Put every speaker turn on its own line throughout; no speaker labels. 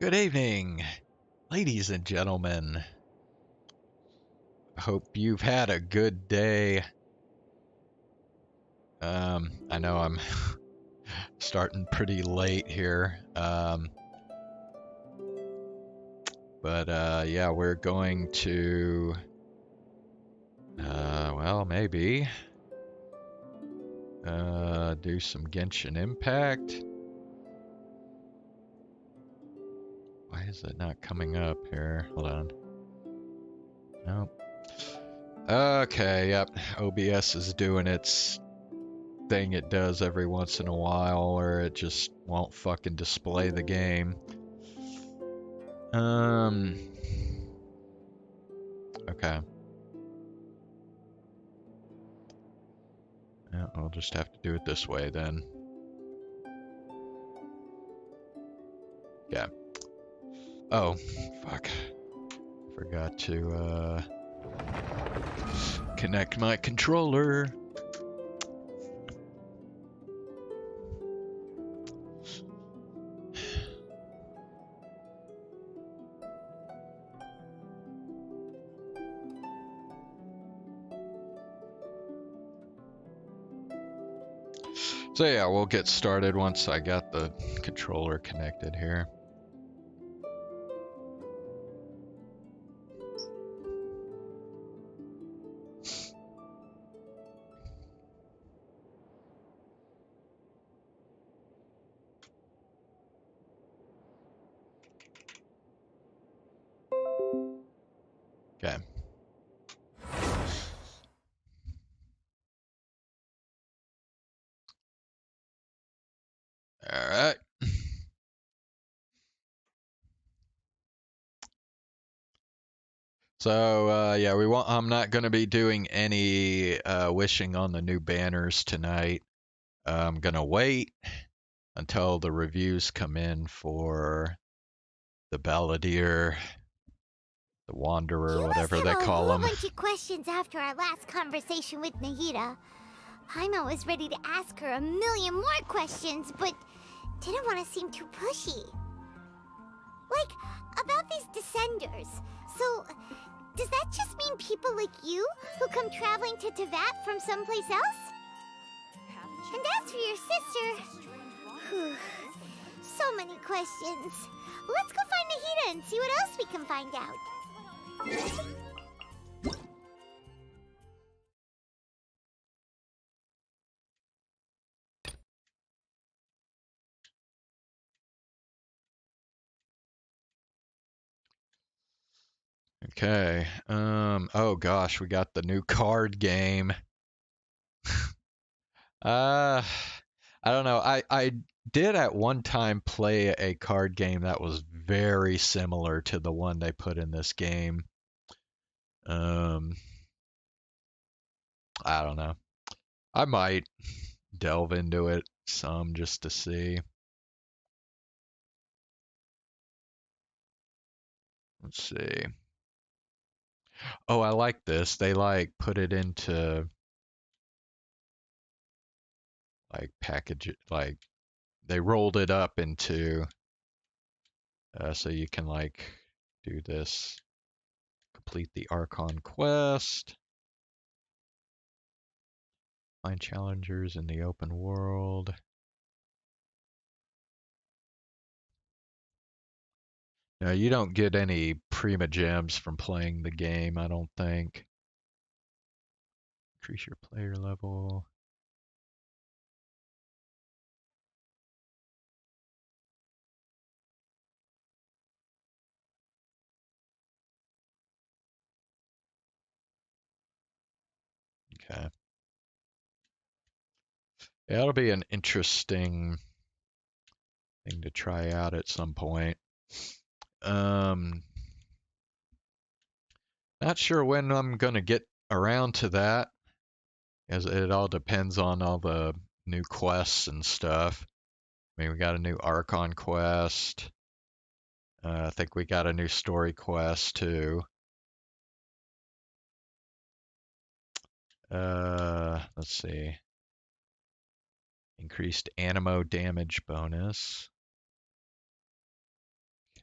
Good evening, ladies and gentlemen. Hope you've had a good day. I know I'm starting pretty late here. Yeah, we're going to, well, maybe, do some Genshin Impact. Why is it not coming up here? Hold on. Nope. Okay, yep. OBS is doing its thing it does every once in a while, or it just won't fucking display the game. Okay. Yeah, I'll just have to do it this way then. Yeah. Oh, fuck. Forgot to, connect my controller. So yeah, we'll get started once I got the controller connected here. Okay. All right. So yeah, I'm not going to be doing any wishing on the new banners tonight. I'm going to wait until the reviews come in for the Balladeer, the Wanderer, whatever they call them.
You must have a whole bunch of questions after our last conversation with Nahida. I'm always ready to ask her a million more questions, but didn't want to seem too pushy. Like, about these Descenders. So, does that just mean people like you who come traveling to Teyvat from someplace else? And as for your sister... Whew, so many questions. Let's go find Nahida and see what else we can find out.
Okay. Oh gosh, we got the new card game. I don't know. I did at one time play a card game that was very similar to the one they put in this game. I don't know. I might delve into it some just to see. Let's see. Oh, I like this. They like put it into like package it, like they rolled it up into so you can like do this, complete the Archon quest, find challengers in the open world. Now you don't get any Prima Gems from playing the game, I don't think. Increase your player level. Okay. Yeah, it'll be an interesting thing to try out at some point. Um, Not sure when I'm gonna get around to that, as it all depends on all the new quests and stuff. I mean, we got a new Archon quest. I think we got a new story quest too. Let's see. Increased animo damage bonus.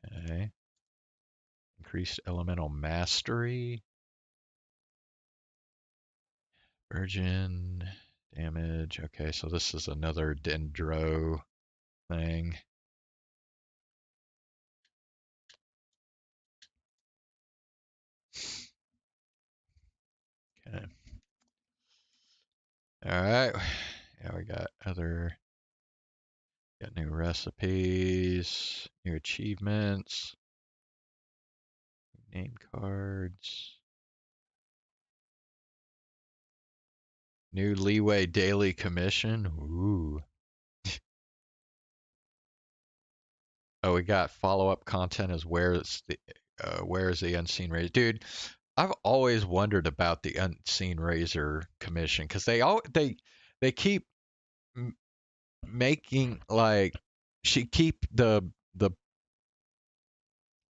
Okay. Increased elemental mastery. Virgin damage. Okay, so this is another dendro thing. Okay. All right. Yeah, we got new recipes, new achievements, name cards, new leeway daily commission. Ooh. Oh, we got follow-up content as where is the unseen razor, dude? I've always wondered about the unseen razor commission because they keep making like she keep the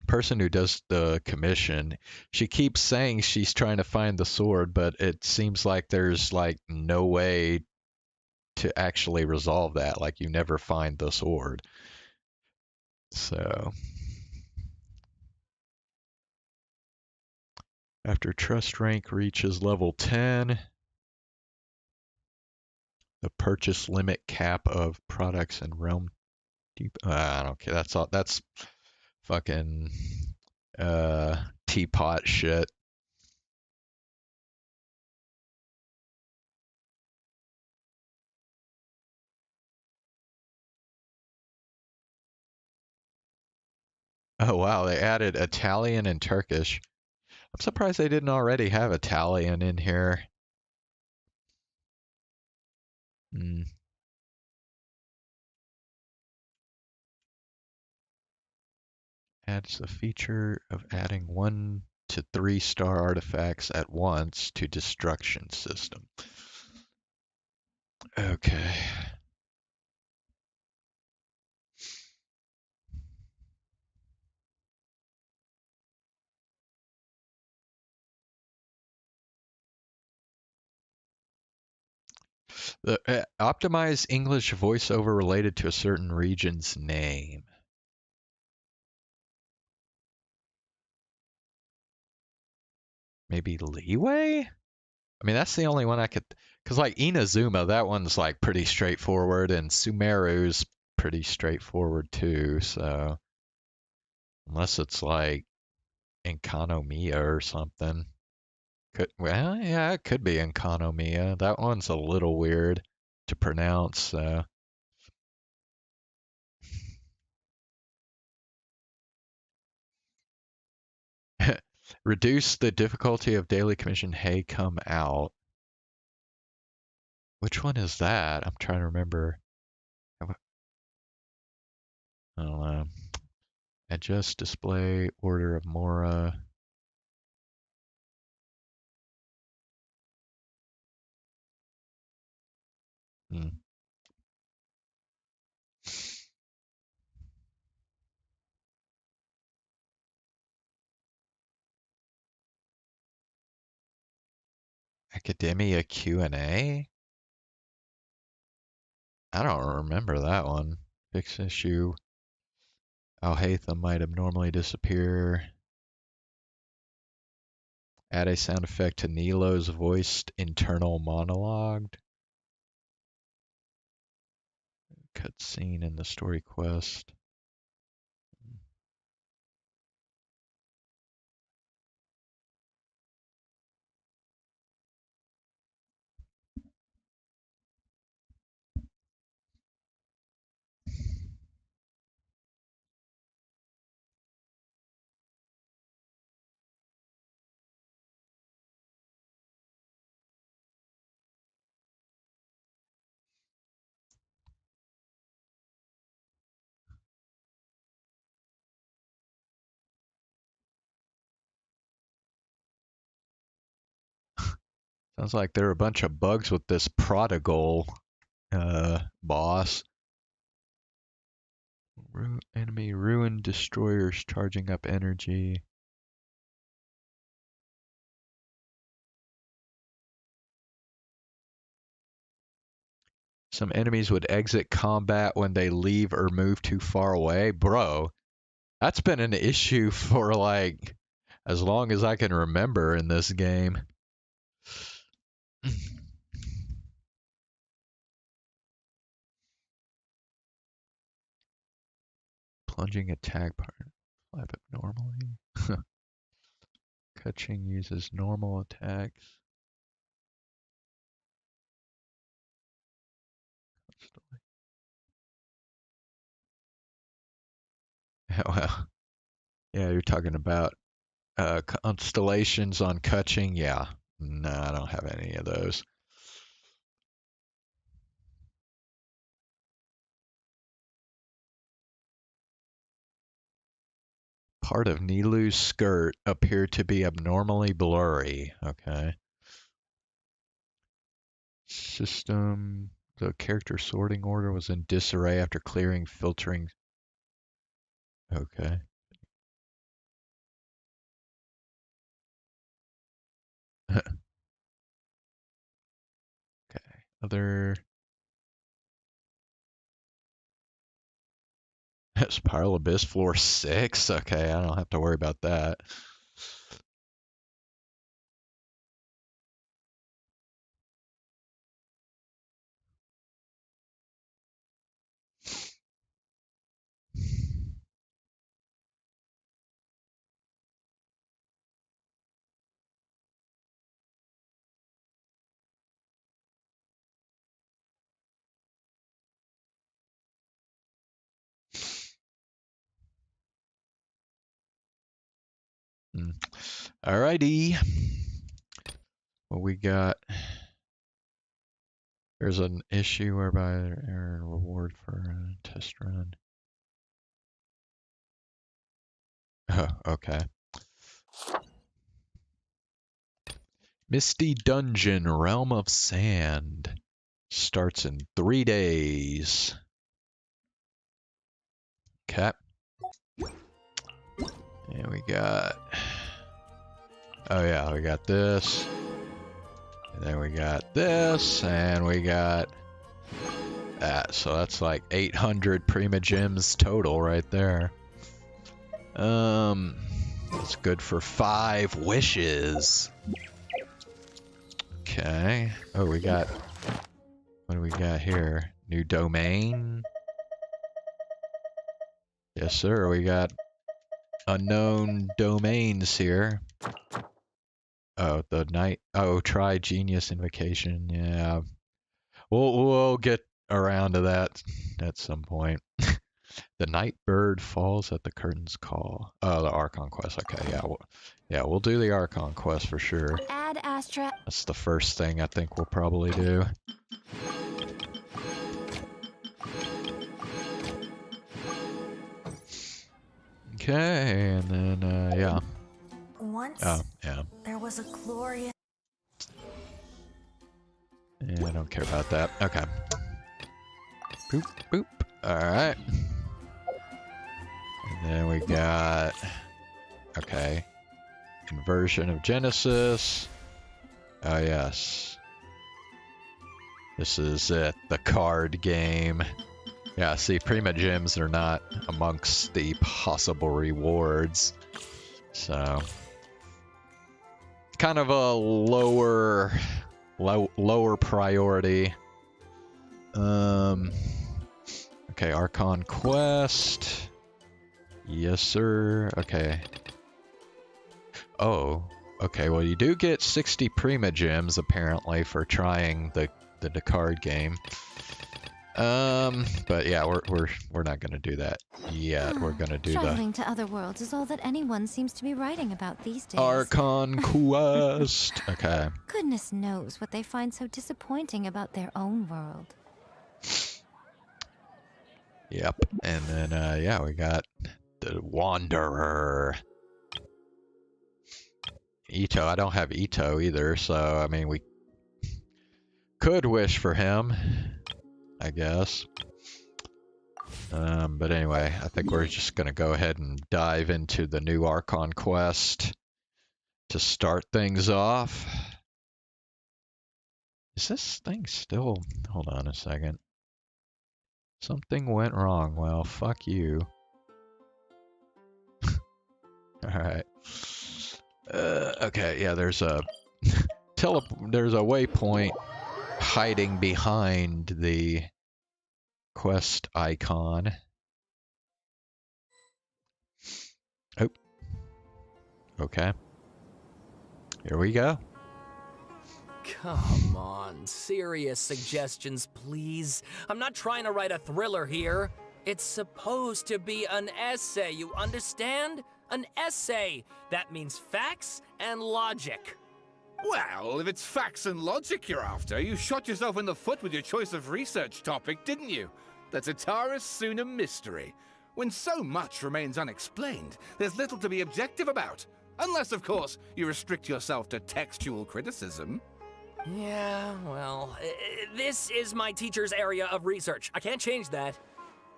person who does the commission, she keeps saying she's trying to find the sword, but it seems like there's like no way to actually resolve that. Like you never find the sword. So after trust rank reaches level 10, the purchase limit cap of products and realm deep. I don't care. That's all. That's fucking teapot shit. Oh wow, they added Italian and Turkish. I'm surprised they didn't already have Italian in here. Hmm. Adds the feature of adding 1 to 3 star artifacts at once to destruction system. Okay. The optimized English voiceover related to a certain region's name. Maybe leeway? I mean, that's the only one I could. Because, like, Inazuma, that one's, like, pretty straightforward, and Sumeru's pretty straightforward, too. So, unless it's, like, Enkanomiya or something. Well, yeah, it could be Enkanomiya. That one's a little weird to pronounce. So. Reduce the difficulty of daily commission Hey Come Out. Which one is that? I'm trying to remember. I don't know. Adjust display order of Mora. Hmm. Academia Q&A? I don't remember that one. Fix issue. Alhaitham might abnormally disappear. Add a sound effect to Nilo's voiced internal monologue. Cutscene in the story quest. Sounds like there are a bunch of bugs with this prodigal boss. Enemy ruined destroyers charging up energy. Some enemies would exit combat when they leave or move too far away. Bro, That's been an issue for like as long as I can remember in this game. Plunging attack part. Flap it normally. Catching uses normal attacks. Well, yeah, you're talking about constellations on Kutching. Yeah, no, I don't have any of those. Part of Nilu's skirt appeared to be abnormally blurry. Okay. System. The character sorting order was in disarray after clearing filtering. Okay. Okay. Other. Spiral Abyss floor 6. Okay, I don't have to worry about that. Alrighty. What we got? There's an issue whereby earn a reward for a test run. Oh, okay. Misty Dungeon, Realm of Sand. Starts in 3 days. Okay. And we got... Oh yeah, we got this. And then we got this. And we got that. So that's like 800 Prima Gems total right there. That's good for 5 wishes. Okay. Oh, we got... What do we got here? New domain? Yes, sir. We got unknown domains here. Oh, the night. Oh, try Genius Invocation. Yeah. We'll get around to that at some point. The night bird falls at the curtain's call. Oh, the Archon quest. Okay, yeah, we'll do the Archon quest for sure.
Add Astra.
That's the first thing I think we'll probably do. Okay, and then yeah.
Once
Yeah.
there was a glorious.
Yeah, I don't care about that. Okay. Boop, boop. Alright. And then we got... Okay. Conversion of Genesis. Oh, yes. This is it. The card game. Yeah, see, Prima Gems are not amongst the possible rewards. So... Kind of a lower priority. Okay, Archon quest. Yes, sir. Okay. Oh, okay. Well, you do get 60 Prima Gems apparently for trying the card game. But yeah, we're not gonna do that yet. We're gonna do
Traveling to other worlds is all that anyone seems to be writing about these days.
Archon quest. Okay.
Goodness knows what they find so disappointing about their own world.
Yep. And then yeah, we got the Wanderer. Ito. I don't have Ito either, so I mean we could wish for him, I guess. But anyway, I think we're just gonna go ahead and dive into the new Archon quest to start things off. Is this thing still... Hold on a second. Something went wrong. Well, fuck you. All right. Okay, yeah, there's a there's a waypoint hiding behind the quest icon. Oh, okay. Here we go.
Come on, serious suggestions, please. I'm not trying to write a thriller here. It's supposed to be an essay, you understand? An essay. That means facts and logic.
Well, if it's facts and logic you're after, you shot yourself in the foot with your choice of research topic, didn't you? The Tatara Suna mystery. When so much remains unexplained, there's little to be objective about. Unless, of course, you restrict yourself to textual criticism.
Yeah, well, this is my teacher's area of research. I can't change that.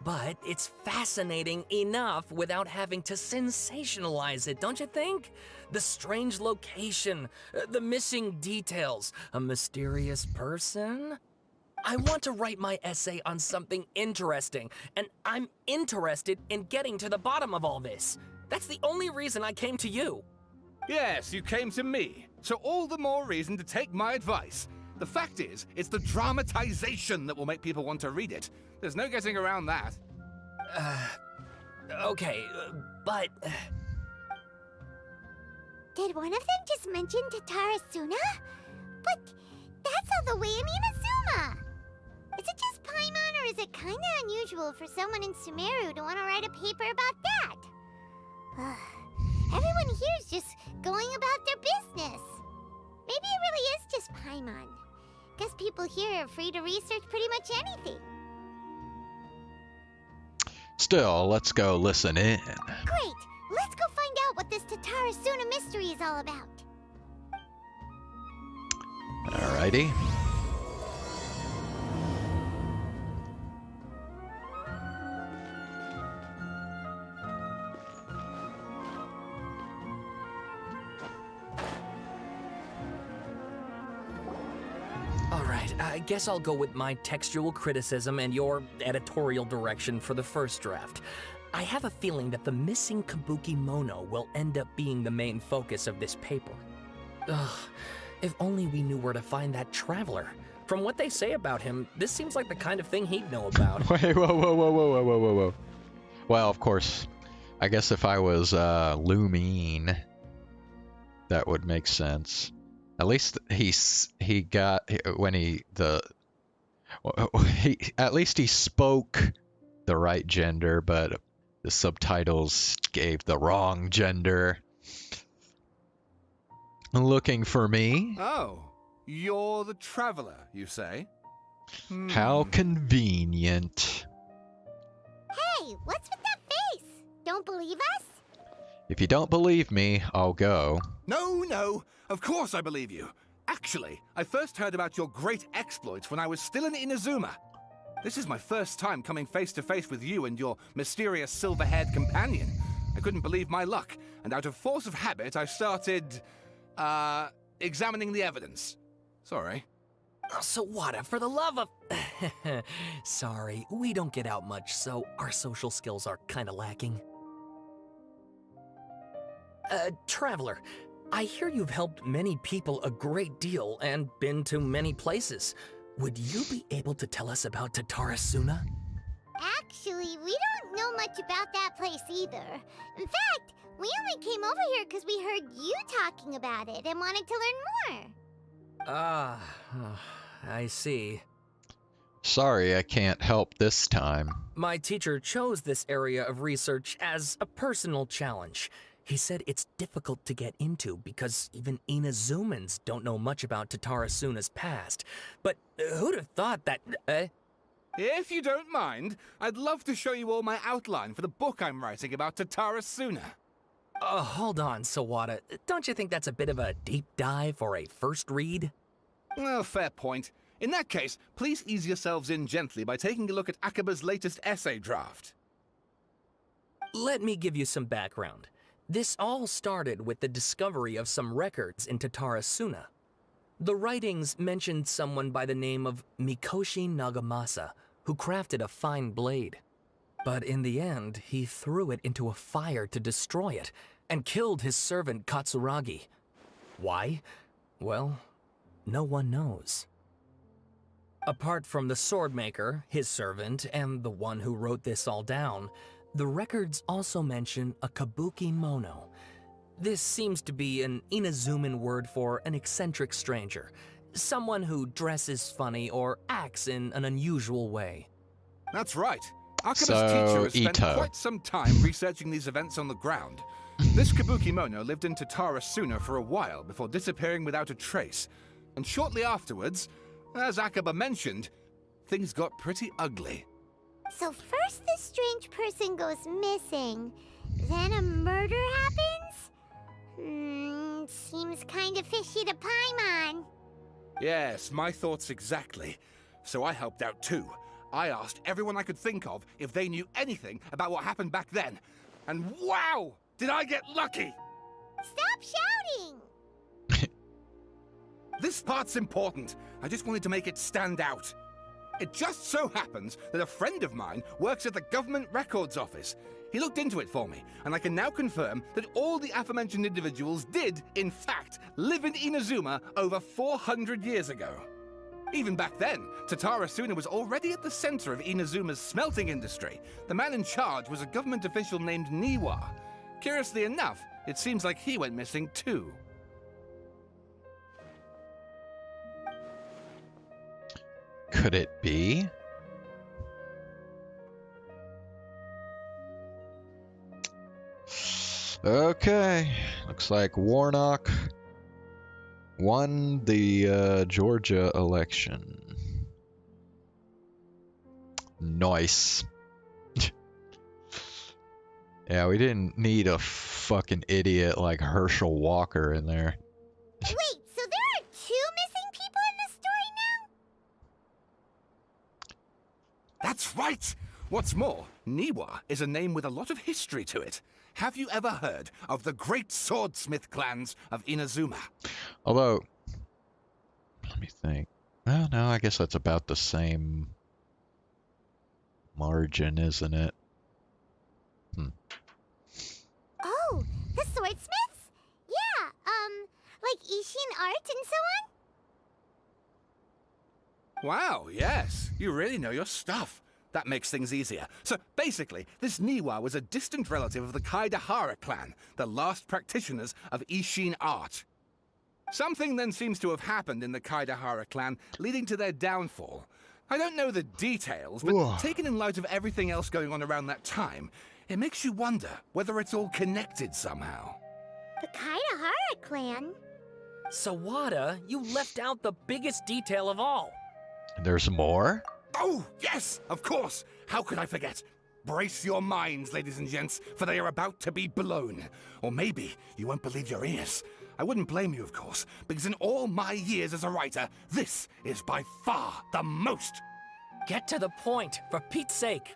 But it's fascinating enough without having to sensationalize it, don't you think? The strange location, the missing details, a mysterious person. I want to write my essay on something interesting, and I'm interested in getting to the bottom of all this. That's the only reason I came to you.
Yes, you came to me, so all the more reason to take my advice. The fact is, it's the dramatization that will make people want to read it. There's no getting around that.
Okay, but...
Did one of them just mention Tatara Suna? But that's all the way in Inazuma! Is it just Paimon, or is it kinda unusual for someone in Sumeru to want to write a paper about that? Everyone here's just going about their business. Maybe it really is just Paimon. Guess people here are free to research pretty much anything.
Still, let's go listen in.
Great! Let's go find out what this Tatara Suna mystery is all about.
Alrighty.
Alright, I guess I'll go with my textual criticism and your editorial direction for the first draft. I have a feeling that the missing Kabuki Mono will end up being the main focus of this paper. Ugh, if only we knew where to find that traveler. From what they say about him, this seems like the kind of thing he'd know about.
Wait, whoa. Well, of course, I guess if I was Lumine, that would make sense. At least he got when he at least he spoke the right gender, but the subtitles gave the wrong gender. Looking for me?
Oh, you're the traveler, you say?
How convenient.
Hey, what's with that face? Don't believe us?
If you don't believe me, I'll go.
No, of course I believe you. Actually, I first heard about your great exploits when I was still in Inazuma. This is my first time coming face to face with you and your mysterious silver-haired companion. I couldn't believe my luck, and out of force of habit, I started, examining the evidence. Sorry.
Oh, Sawada, for the love of... Sorry, we don't get out much, so our social skills are kinda lacking. Traveler, I hear you've helped many people a great deal and been to many places. Would you be able to tell us about Tatara Suna?
Actually, we don't know much about that place either. In fact, we only came over here because we heard you talking about it and wanted to learn more.
Ah, I see.
Sorry, I can't help this time.
My teacher chose this area of research as a personal challenge. He said it's difficult to get into because even Inazumans don't know much about Tatara Suna's past. But who'd have thought that...
If you don't mind, I'd love to show you all my outline for the book I'm writing about Tatara Suna.
Hold on, Sawada. Don't you think that's a bit of a deep dive for a first read?
Well, fair point. In that case, please ease yourselves in gently by taking a look at Akaba's latest essay draft.
Let me give you some background. This all started with the discovery of some records in Tatara Suna. The writings mentioned someone by the name of Mikoshi Nagamasa, who crafted a fine blade. But in the end, he threw it into a fire to destroy it, and killed his servant Katsuragi. Why? Well, no one knows. Apart from the swordmaker, his servant, and the one who wrote this all down, the records also mention a kabuki mono. This seems to be an Inazuman word for an eccentric stranger, someone who dresses funny or acts in an unusual way.
That's right. Akaba's
So,
teacher has spent
Ito.
quite some time researching these events on the ground. This kabuki mono lived in Tatara Suna for a while before disappearing without a trace. And shortly afterwards, as Akaba mentioned, things got pretty ugly.
So first this strange person goes missing, then a murder happens? Seems kinda fishy to Paimon.
Yes, my thoughts exactly. So I helped out too. I asked everyone I could think of if they knew anything about what happened back then. And wow! Did I get lucky!
Stop shouting!
This part's important. I just wanted to make it stand out. It just so happens that a friend of mine works at the Government Records Office. He looked into it for me, and I can now confirm that all the aforementioned individuals did, in fact, live in Inazuma over 400 years ago. Even back then, Tatara Suna was already at the center of Inazuma's smelting industry. The man in charge was a government official named Niwa. Curiously enough, it seems like he went missing too.
Could it be? Okay, looks like Warnock won the Georgia election. Nice. Yeah, we didn't need a fucking idiot like Herschel Walker in there.
Wait, so there are 2 missing people in the story now?
That's right! What's more, Niwa is a name with a lot of history to it. Have you ever heard of the great swordsmith clans of Inazuma?
Although, let me think. Well, no, I guess that's about the same margin, isn't it?
Oh, the swordsmiths? Yeah, like Ishin art and so on?
Wow, yes. You really know your stuff. That makes things easier. So basically, this Niwa was a distant relative of the Kaidahara clan, the last practitioners of Ishin art. Something then seems to have happened in the Kaidahara clan, leading to their downfall. I don't know the details, but taken in light of everything else going on around that time, it makes you wonder whether it's all connected somehow.
The Kaidahara clan?
Sawada, you left out the biggest detail of all.
There's more?
Oh, yes, of course. How could I forget? Brace your minds, ladies and gents, for they are about to be blown. Or maybe you won't believe your ears. I wouldn't blame you, of course, because in all my years as a writer, this is by far the most.
Get to the point, for Pete's sake.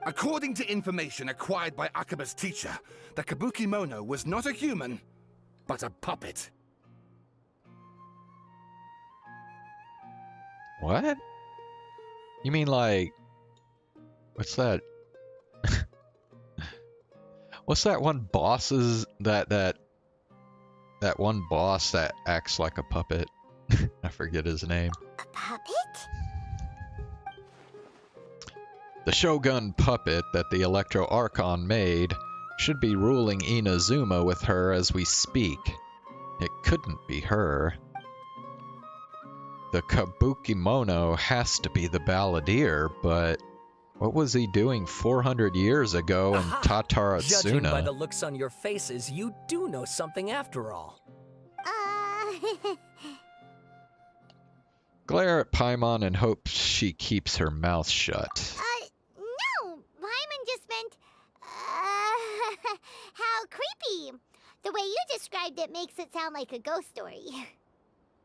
According to information acquired by Akaba's teacher, the Kabuki Mono was not a human, but a puppet.
What? You mean like... What's that? What's that one boss's... That one boss that acts like a puppet? I forget his name.
A puppet?
The Shogun puppet that the Electro Archon made should be ruling Inazuma with her as we speak. It couldn't be her. The Kabuki Mono has to be the balladeer, but what was he doing 400 years ago in
Aha! Judging by the
Tataratsuna?
looks on your faces, you do know something after all.
Glare at Paimon and hope she keeps her mouth shut.
No, Paimon just meant, how creepy. The way you described it makes it sound like a ghost story.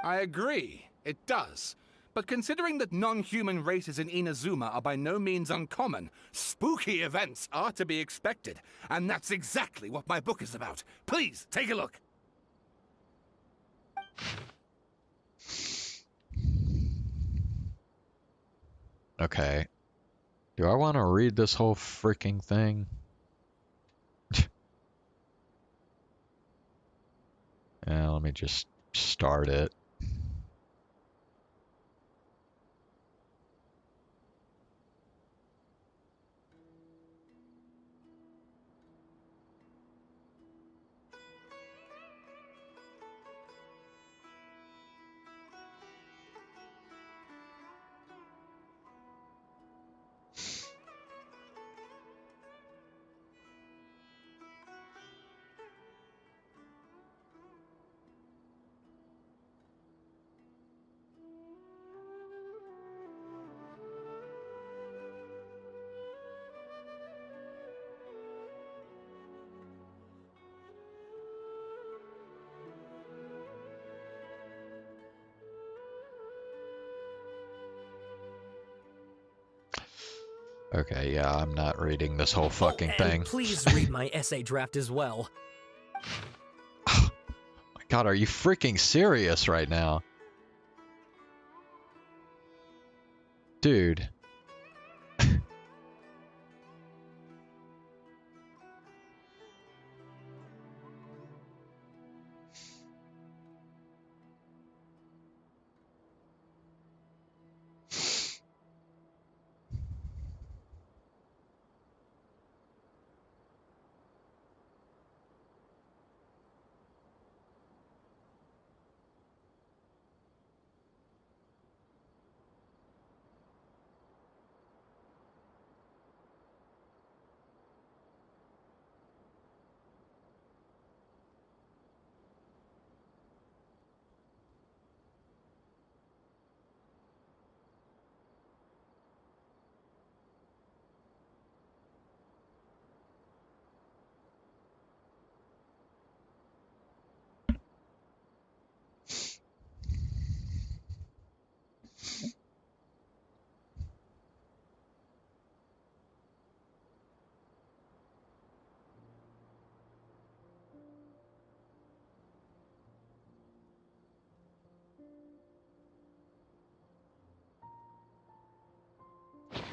I agree, it does. But considering that non-human races in Inazuma are by no means uncommon, spooky events are to be expected. And that's exactly what my book is about. Please, take a look.
Okay. Do I want to read this whole freaking thing? let me just start it. Okay, yeah, I'm not reading this whole fucking
and
thing.
please read my essay draft as well.
My God, are you freaking serious right now? Dude.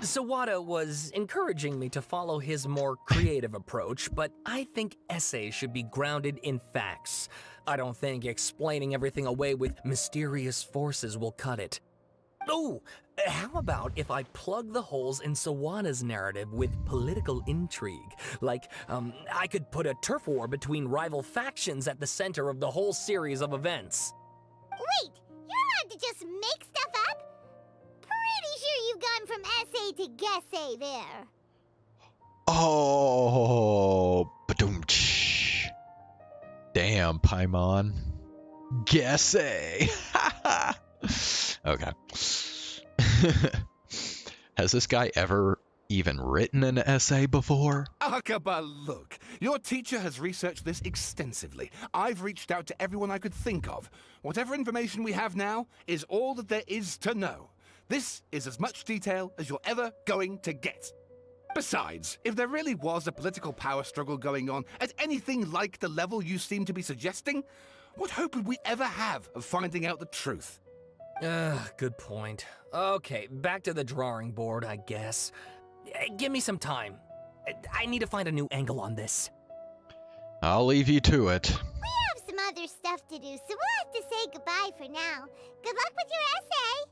Sawada was encouraging me to follow his more creative approach, but I think essays should be grounded in facts. I don't think explaining everything away with mysterious forces will cut it. Oh, how about if I plug the holes in Sawada's narrative with political intrigue? Like, I could put a turf war between rival factions at the center of the whole series of events.
Wait, you're allowed to just make stuff up? Pretty sure you've gone from essay to guessay there.
Oh, ba-doom-tsh. Damn, Paimon. Guessay. Okay. Has this guy ever even written an essay before?
Akaba, look. Your teacher has researched this extensively. I've reached out to everyone I could think of. Whatever information we have now is all that there is to know. This is as much detail as you're ever going to get. Besides, if there really was a political power struggle going on at anything like the level you seem to be suggesting, what hope would we ever have of finding out the truth?
Good point. Okay, back to the drawing board, I guess. Give me some time. I need to find a new angle on this.
I'll leave you to it.
We have some other stuff to do, so we'll have to say goodbye for now. Good luck with your essay.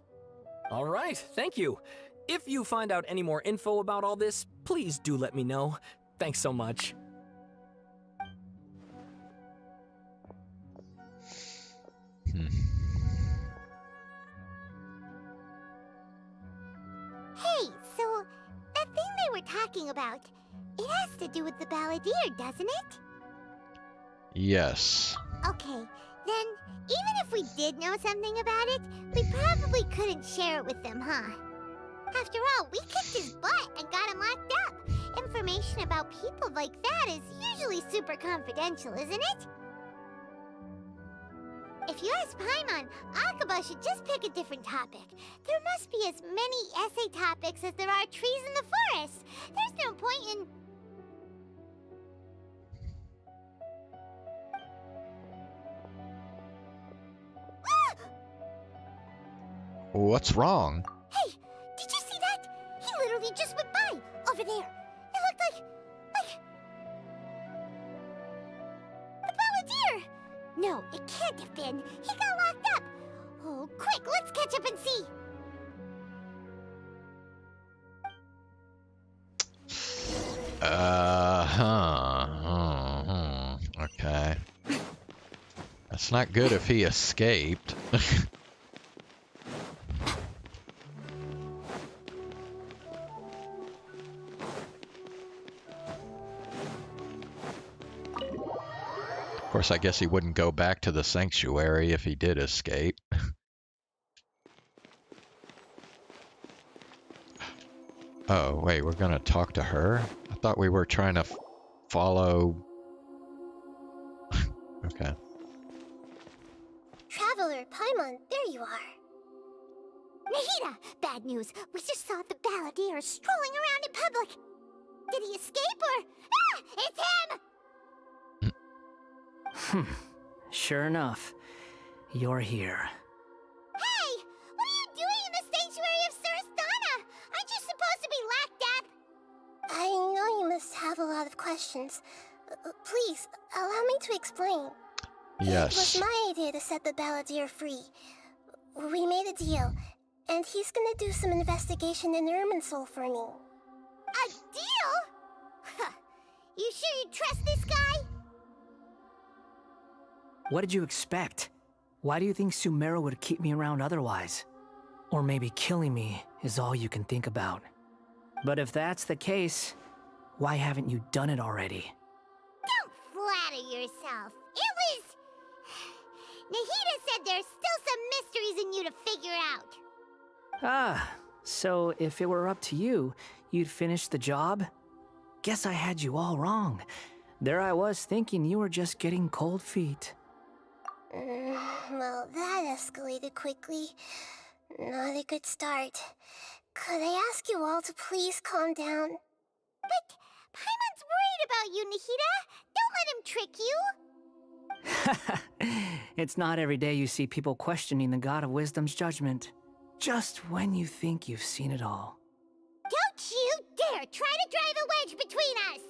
All right, thank you. If you find out any more info about all this, please do let me know. Thanks so much.
Hey, so that thing they were talking about, it has to do with the balladeer, doesn't it?
Yes.
Okay, then even if we did know something about it, we probably couldn't share it with them, huh? After all, we kicked his butt and got him locked up. Information about people like that is usually super confidential, isn't it? If you ask Paimon, Akaba should just pick a different topic. There must be as many essay topics as there are trees in the forest. There's no point in...
What's wrong?
Hey, did you see that? He literally just went by, over there. It looked like... the balladeer! No, it can't have been. He got locked up. Oh, quick, let's catch up and see.
Okay. That's not good if he escaped. Of course, I guess he wouldn't go back to the sanctuary if he did escape. Oh, wait, we're gonna talk to her? I thought we were trying to follow... Okay.
Traveler, Paimon, there you are. Nahida! Bad news. We just saw the balladeer strolling around in public. Did he escape or... Ah! It's him!
Sure enough, you're here.
Hey! What are you doing in the sanctuary of Surastana? Aren't you supposed to be locked up? I know you must have a lot of questions. Please, allow me to explain.
Yes.
It was my idea to set the balladeer free. We made a deal, and he's gonna do some investigation in Irminsul for me. A deal? Huh. You sure you trust this guy?
What did you expect? Why do you think Sumeru would keep me around otherwise? Or maybe killing me is all you can think about. But if that's the case, why haven't you done it already?
Don't flatter yourself. It was... Nahida said there's still some mysteries in you to figure out.
Ah, so if it were up to you, you'd finish the job? Guess I had you all wrong. There I was thinking you were just getting cold feet.
Well, that escalated quickly. Not a good start. Could I ask you all to please calm down? But Paimon's worried about you, Nahida. Don't let him trick you.
It's not every day you see people questioning the God of Wisdom's judgment. Just when you think you've seen it all.
Don't you dare try to drive a wedge between us!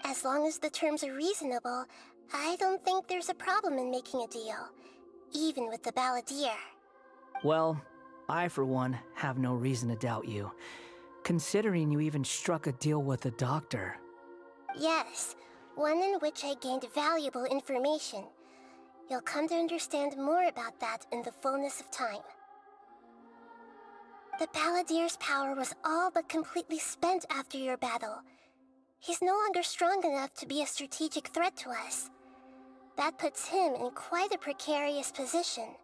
As long as the terms are reasonable, I don't think there's a problem in making a deal. Even with the balladeer.
Well, I for one have no reason to doubt you. Considering you even struck a deal with the doctor.
Yes, one in which I gained valuable information. You'll come to understand more about that in the fullness of time. The balladeer's power was all but completely spent after your battle. He's no longer strong enough to be a strategic threat to us. That puts him in quite a precarious position.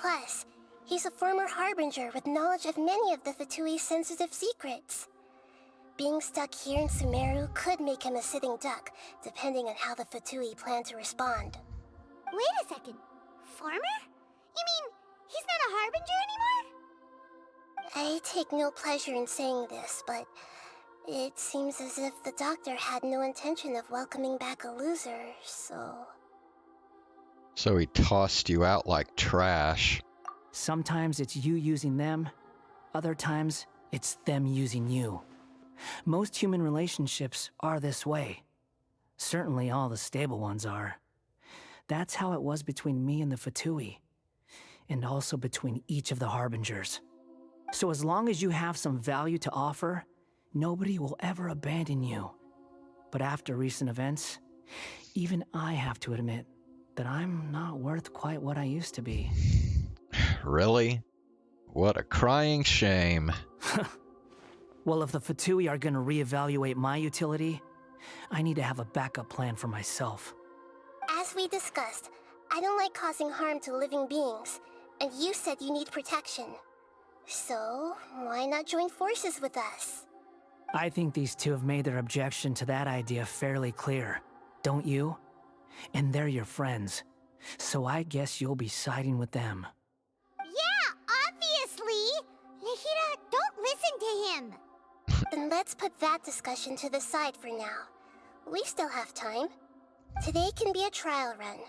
Plus, he's a former Harbinger with knowledge of many of the Fatui's sensitive secrets. Being stuck here in Sumeru could make him a sitting duck, depending on how the Fatui plan to respond. Wait a second. Former? You mean he's not a Harbinger anymore? I take no pleasure in saying this, but it seems as if the doctor had no intention of welcoming back a loser, so...
So he tossed you out like trash.
Sometimes it's you using them, other times it's them using you. Most human relationships are this way. Certainly all the stable ones are. That's how it was between me and the Fatui, and also between each of the Harbingers. So as long as you have some value to offer, nobody will ever abandon you. But after recent events, even I have to admit that I'm not worth quite what I used to be.
Really? What a crying shame.
Well, if the Fatui are gonna reevaluate my utility, I need to have a backup plan for myself.
As we discussed, I don't like causing harm to living beings, and you said you need protection. So, why not join forces with us?
I think these two have made their objection to that idea fairly clear, don't you? And they're your friends, so I guess you'll be siding with them.
Yeah, obviously! Nahida, don't listen to him! Then let's put that discussion to the side for now. We still have time. Today can be a trial run.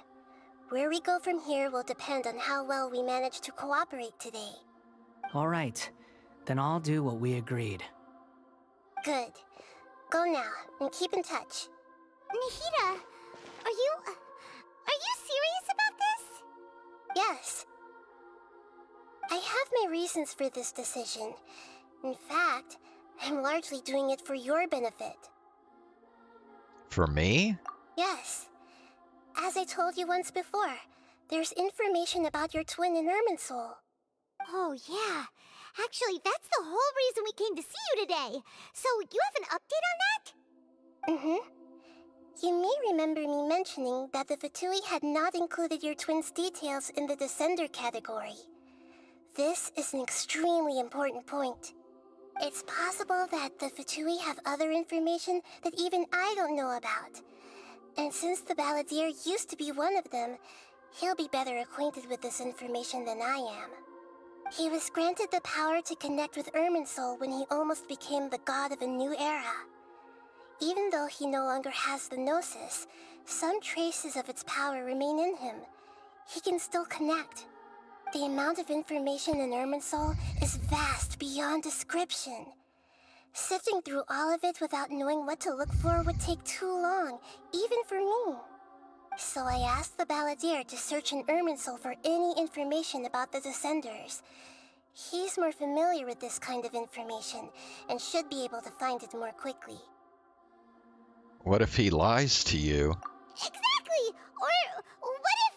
Where we go from here will depend on how well we manage to cooperate today.
All right, then I'll do what we agreed.
Good. Go now, and keep in touch. Nahida, are you... Are you serious about this?
Yes. I have my reasons for this decision. In fact, I'm largely doing it for your benefit.
For me?
Yes. As I told you once before, there's information about your twin in Irminsul.
Oh, yeah. Actually, that's the whole reason we came to see you today. So, you have an update on that?
Mm-hmm. You may remember me mentioning that the Fatui had not included your twin's details in the Descender category. This is an extremely important point. It's possible that the Fatui have other information that even I don't know about. And since the Balladeer used to be one of them, he'll be better acquainted with this information than I am. He was granted the power to connect with Irminsul when he almost became the god of a new era. Even though he no longer has the Gnosis, some traces of its power remain in him. He can still connect. The amount of information in Irminsul is vast beyond description. Sifting through all of it without knowing what to look for would take too long, even for me. So I asked the Balladeer to search in Irminsul for any information about the Descenders. He's more familiar with this kind of information, and should be able to find it more quickly.
What if he lies to you?
Exactly! Or what if...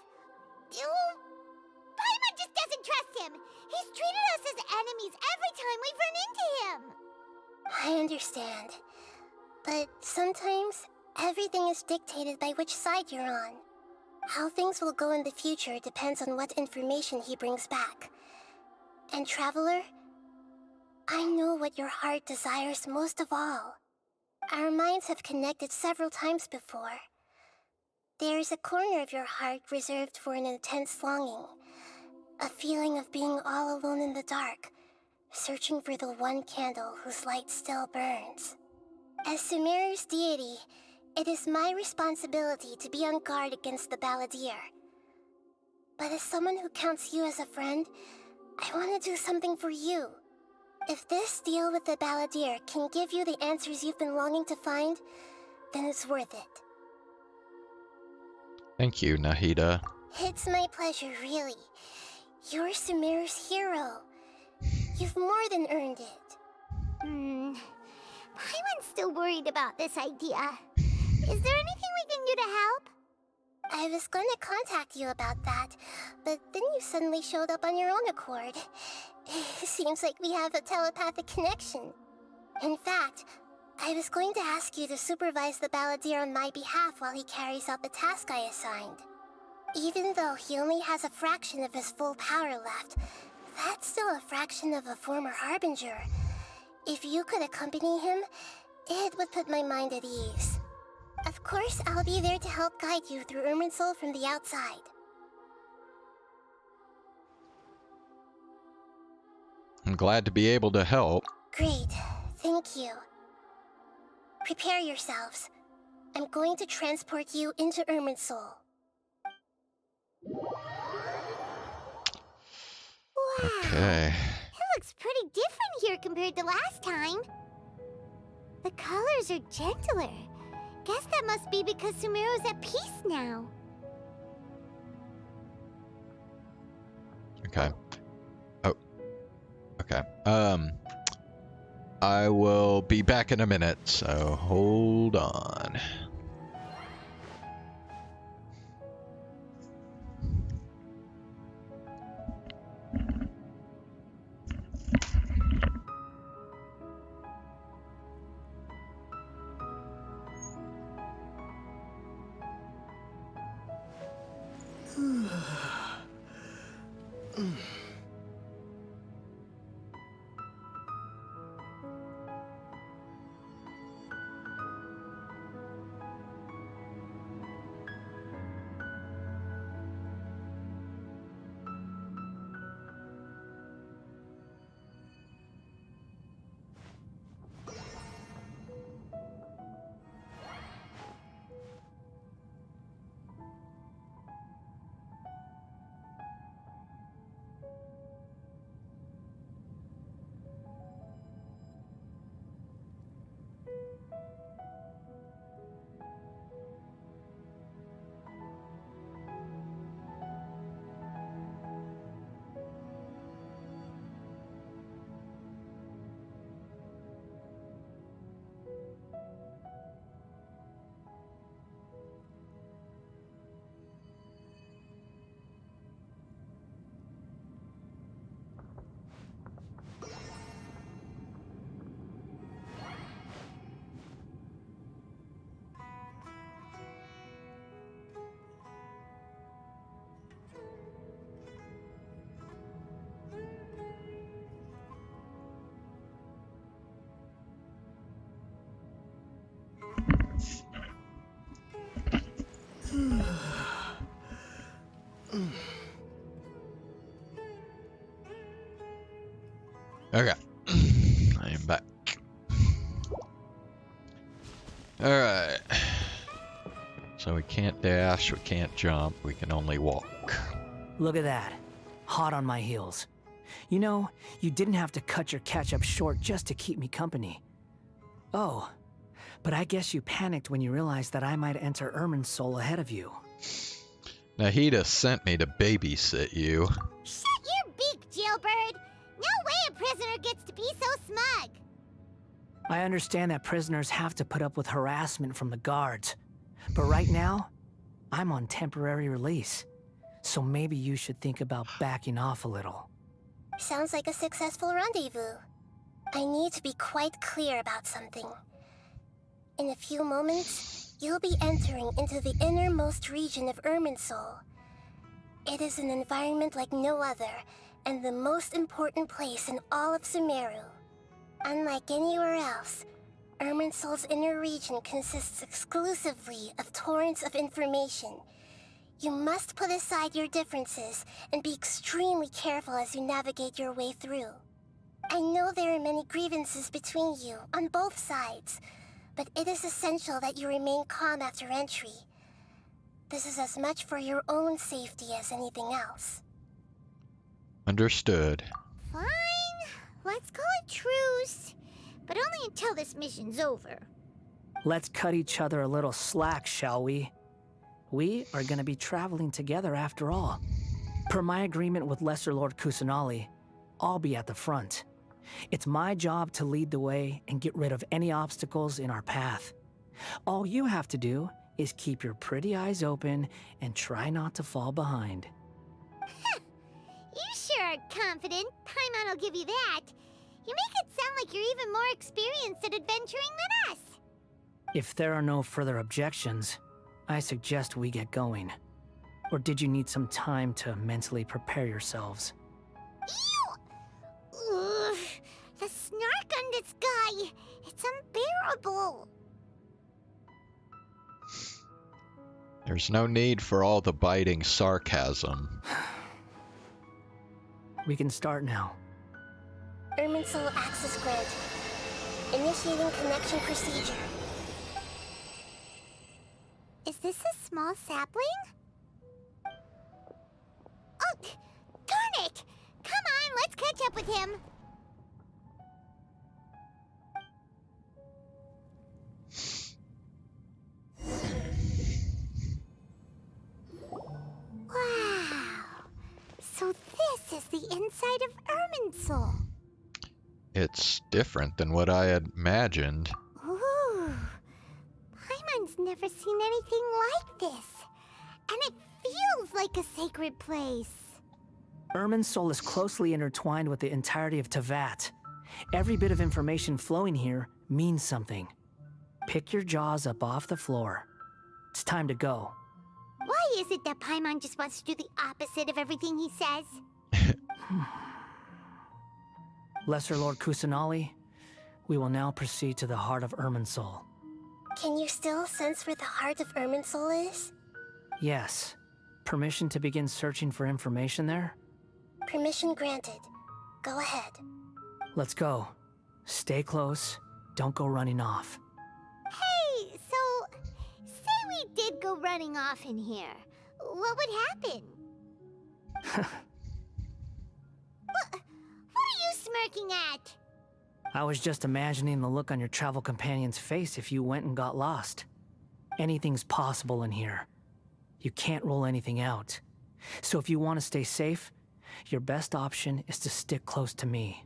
Paimon just doesn't trust him! He's treated us as enemies every time we've run into him!
I understand. But sometimes, everything is dictated by which side you're on. How things will go in the future depends on what information he brings back. And Traveler, I know what your heart desires most of all. Our minds have connected several times before. There is a corner of your heart reserved for an intense longing. A feeling of being all alone in the dark, searching for the one candle whose light still burns. As Sumeru's deity, it is my responsibility to be on guard against the Balladeer. But as someone who counts you as a friend, I want to do something for you. If this deal with the Balladeer can give you the answers you've been longing to find, then it's worth it.
Thank you, Nahida.
It's my pleasure, really. You're Sumeru's hero. You've more than earned it.
Paimon's still worried about this idea. Is there anything we can do to help?
I was going to contact you about that, but then you suddenly showed up on your own accord. Seems like we have a telepathic connection. In fact, I was going to ask you to supervise the Balladeer on my behalf while he carries out the task I assigned. Even though he only has a fraction of his full power left, that's still a fraction of a former Harbinger. If you could accompany him, it would put my mind at ease. Of course, I'll be there to help guide you through Irminsul from the outside.
I'm glad to be able to help.
Great, thank you. Prepare yourselves. I'm going to transport you into Irminsul.
Wow.
Okay.
It looks pretty different here compared to last time. The colors are gentler. Guess that must be because Sumeru's at peace now.
Okay. Oh. Okay. I will be back in a minute, so hold on. Okay. I am back. Alright. So we can't dash, we can't jump, we can only walk.
Look at that. Hot on my heels. You know, you didn't have to cut your catch-up short just to keep me company. Oh, but I guess you panicked when you realized that I might enter Irminsul ahead of you.
Nahida sent me to babysit you.
Shut your beak, jailbird! No way a prisoner gets to be so smug!
I understand that prisoners have to put up with harassment from the guards. But right now, I'm on temporary release. So maybe you should think about backing off a little.
Sounds like a successful rendezvous. I need to be quite clear about something. In a few moments, you'll be entering into the innermost region of Irminsul. It is an environment like no other, and the most important place in all of Sumeru. Unlike anywhere else, Irminsul's inner region consists exclusively of torrents of information. You must put aside your differences and be extremely careful as you navigate your way through. I know there are many grievances between you on both sides, but it is essential that you remain calm after entry. This is as much for your own safety as anything else.
Understood.
Fine. Let's call it truce. But only until this mission's over.
Let's cut each other a little slack, shall we? We are going to be traveling together after all. Per my agreement with Lesser Lord Kusanali, I'll be at the front. It's my job to lead the way and get rid of any obstacles in our path. All you have to do is keep your pretty eyes open and try not to fall behind.
You sure are confident. Paimon will give you that. You make it sound like you're even more experienced at adventuring than us.
If there are no further objections, I suggest we get going. Or did you need some time to mentally prepare yourselves?
Ew! Ugh, the snark on this guy. It's unbearable.
There's no need for all the biting sarcasm.
We can start now.
Irminsul access granted. Initiating connection procedure.
Is this a small sapling? Oh, darn it! Come on, let's catch up with him. Wow. So this is the inside of Irminsul.
It's different than what I had imagined.
Ooh. Paimon's never seen anything like this. And it feels like a sacred place.
Irminsul is closely intertwined with the entirety of Tevat. Every bit of information flowing here means something. Pick your jaws up off the floor. It's time to go.
Why is it that Paimon just wants to do the opposite of everything he says?
Lesser Lord Kusanali, we will now proceed to the heart of Irminsul.
Can you still sense where the heart of Irminsul is?
Yes. Permission to begin searching for information there?
Permission granted. Go ahead.
Let's go. Stay close. Don't go running off.
Hey, so, say we did go running off in here. What would happen? What are you smirking at?
I was just imagining the look on your travel companion's face if you went and got lost. Anything's possible in here. You can't rule anything out. So if you want to stay safe, your best option is to stick close to me.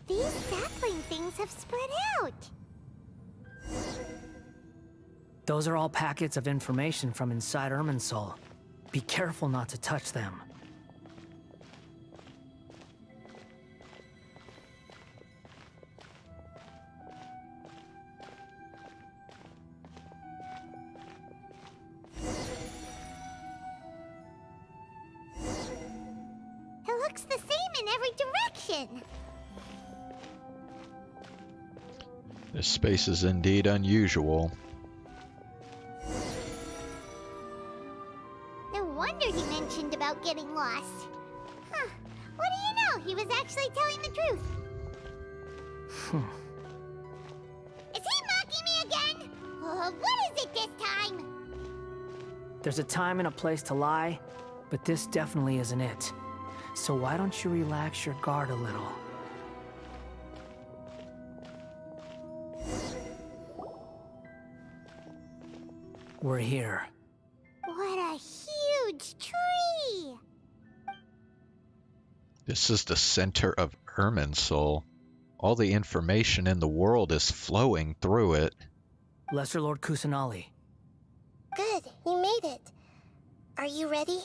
These sapling things have spread out.
Those are all packets of information from inside Irminsul. Be careful not to touch them.
It looks the same in every direction.
This space is indeed unusual.
No wonder he mentioned about getting lost. Huh. What do you know? He was actually telling the truth. Is he mocking me again? What is it this time?
There's a time and a place to lie, but this definitely isn't it. So why don't you relax your guard a little? We're here.
What a huge tree!
This is the center of Irminsul. All the information in the world is flowing through it.
Lesser Lord Kusanali.
Good, you made it. Are you ready?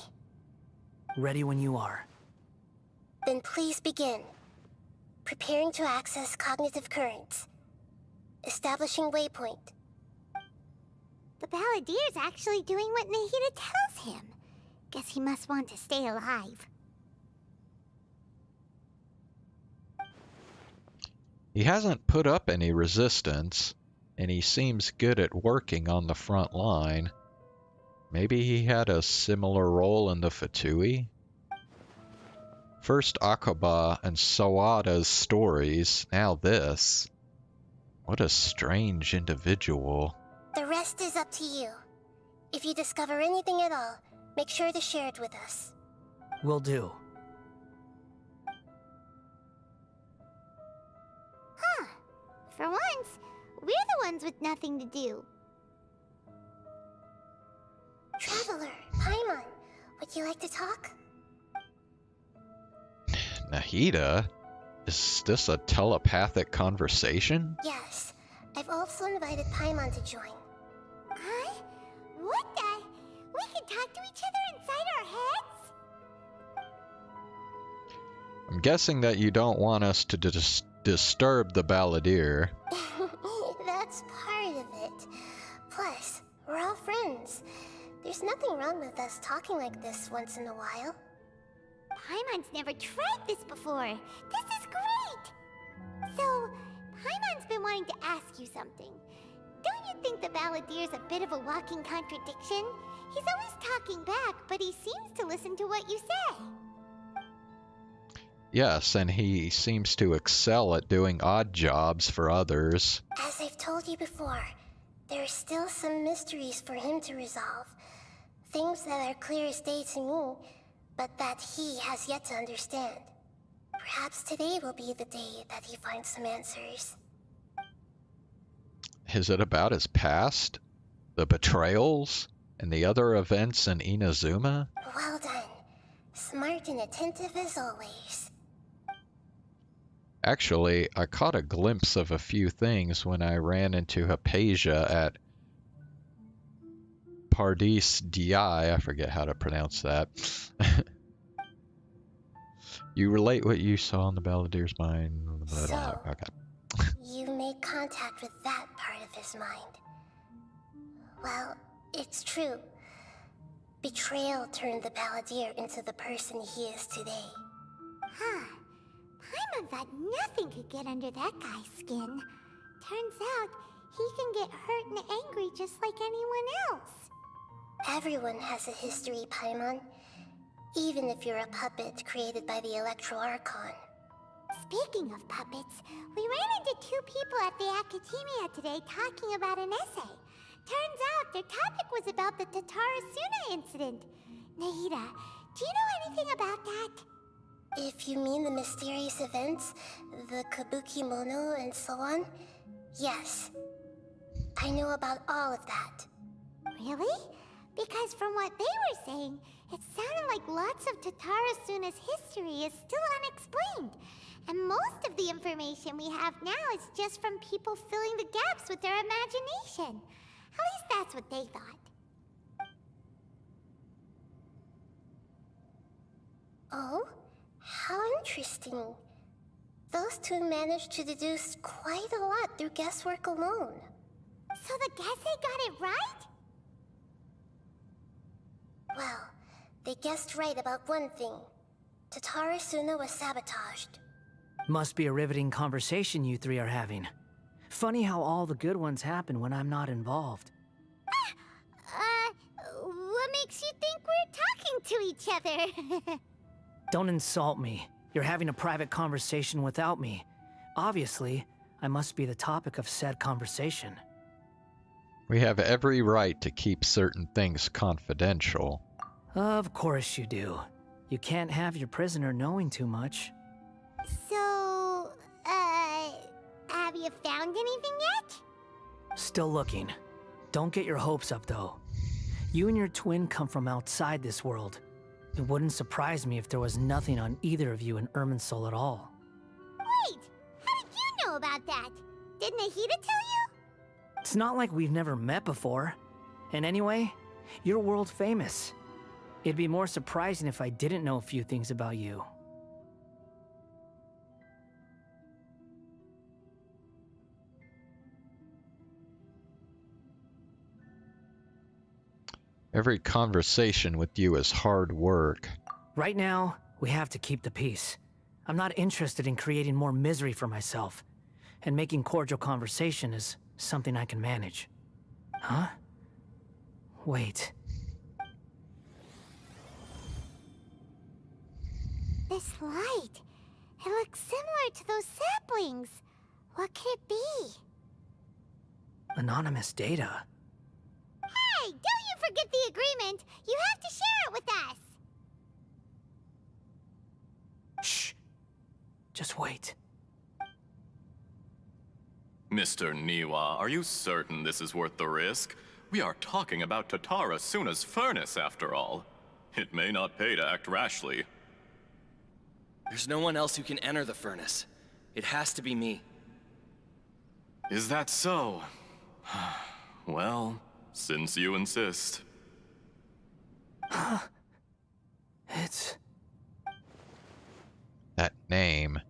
Ready when you are.
Then please begin. Preparing to access cognitive currents. Establishing waypoint.
The Balladier's actually doing what Nahida tells him. Guess he must want to stay alive.
He hasn't put up any resistance, and he seems good at working on the front line. Maybe he had a similar role in the Fatui? First Akaba and Sawada's stories, now this. What a strange individual.
The rest is up to you. If you discover anything at all, make sure to share it with us.
Will do.
Huh. For once, we're the ones with nothing to do.
Traveler, Paimon, would you like to talk?
Nahida? Is this a telepathic conversation?
Yes. I've also invited Paimon to join.
Huh? What the? We can talk to each other inside our heads?
I'm guessing that you don't want us to disturb the Balladeer.
That's part of it. Plus, we're all friends. There's nothing wrong with us talking like this once in a while.
Paimon's never tried this before. This is great! So, Paimon's been wanting to ask you something. Don't you think the Balladier's a bit of a walking contradiction? He's always talking back, but he seems to listen to what you say.
Yes, and he seems to excel at doing odd jobs for others.
As I've told you before, there are still some mysteries for him to resolve. Things that are clear as day to me, but that he has yet to understand. Perhaps today will be the day that he finds some answers.
Is it about his past? The betrayals? And the other events in Inazuma?
Well done. Smart and attentive as always.
Actually, I caught a glimpse of a few things when I ran into Hypatia at Pardis Di. I forget how to pronounce that. You relate what you saw in the Balladier's mind.
So,
Okay.
you made contact with that part of his mind. Well, it's true. Betrayal turned the Balladeer into the person he is today.
Huh. Paimon thought nothing could get under that guy's skin. Turns out, he can get hurt and angry just like anyone else.
Everyone has a history, Paimon. Even if you're a puppet created by the Electro Archon.
Speaking of puppets, we ran into two people at the Academia today talking about an essay. Turns out their topic was about the Tatarasuna incident. Nahida, do you know anything about that?
If you mean the mysterious events, the Kabuki Mono and so on, yes. I know about all of that.
Really? Because from what they were saying, it sounded like lots of Tatarasuna's history is still unexplained. And most of the information we have now is just from people filling the gaps with their imagination. At least that's what they thought.
Oh? How interesting. Those two managed to deduce quite a lot through guesswork alone.
So the Gesse got it right?
Well, they guessed right about one thing. Tatarasuna was sabotaged.
Must be a riveting conversation you three are having. Funny how all the good ones happen when I'm not involved.
What makes you think we're talking to each other?
Don't insult me. You're having a private conversation without me. Obviously, I must be the topic of said conversation.
We have every right to keep certain things confidential.
Of course you do. You can't have your prisoner knowing too much.
So, have you found anything yet?
Still looking. Don't get your hopes up, though. You and your twin come from outside this world. It wouldn't surprise me if there was nothing on either of you in Irminsul at all.
Wait, how did you know about that? Did Nahida tell you?
It's not like we've never met before. And anyway, you're world famous. It'd be more surprising if I didn't know a few things about you.
Every conversation with you is hard work.
Right now, we have to keep the peace. I'm not interested in creating more misery for myself. And making cordial conversation is something I can manage. Huh? Wait.
This light. It looks similar to those saplings. What could it be?
Anonymous data.
Hey, don't you forget the agreement. You have to share it with us.
Shh. Just wait.
Mr. Niwa, are you certain this is worth the risk? We are talking about Tatara Suna's furnace, after all. It may not pay to act rashly.
There's no one else who can enter the furnace. It has to be me.
Is that so? Well, since you insist.
It's...
That name.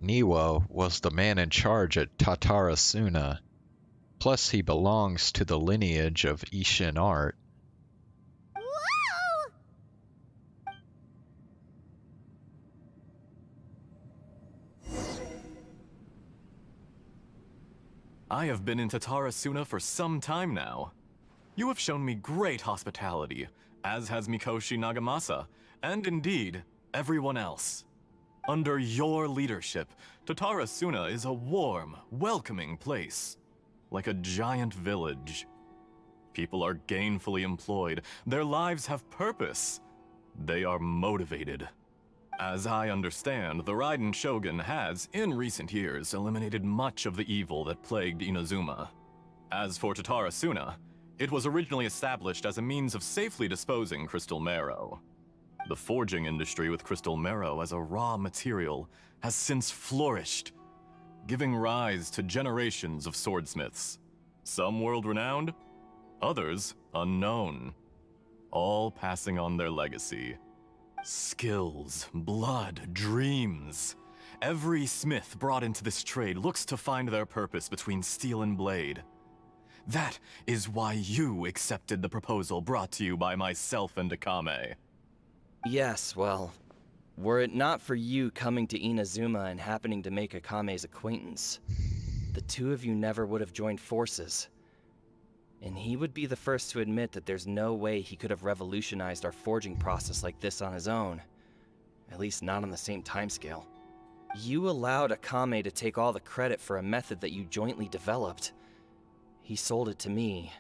Niwa was the man in charge at Tatara Suna. Plus, he belongs to the lineage of Ishin art.
Whoa!
I have been in Tatara Suna for some time now. You have shown me great hospitality, as has Mikoshi Nagamasa, and indeed, everyone else. Under your leadership, Tatara Suna is a warm, welcoming place. Like a giant village. People are gainfully employed. Their lives have purpose. They are motivated. As I understand, the Raiden Shogun has, in recent years, eliminated much of the evil that plagued Inazuma. As for Tatara Suna, it was originally established as a means of safely disposing crystal marrow. The forging industry with crystal marrow as a raw material has since flourished, giving rise to generations of swordsmiths. Some world-renowned, others unknown, all passing on their legacy. Skills, blood, dreams. Every smith brought into this trade looks to find their purpose between steel and blade. That is why you accepted the proposal brought to you by myself and Akame.
Yes, well, were it not for you coming to Inazuma and happening to make Akame's acquaintance, the two of you never would have joined forces. And he would be the first to admit that there's no way he could have revolutionized our forging process like this on his own. At least not on the same timescale. You allowed Akame to take all the credit for a method that you jointly developed. He sold it to me,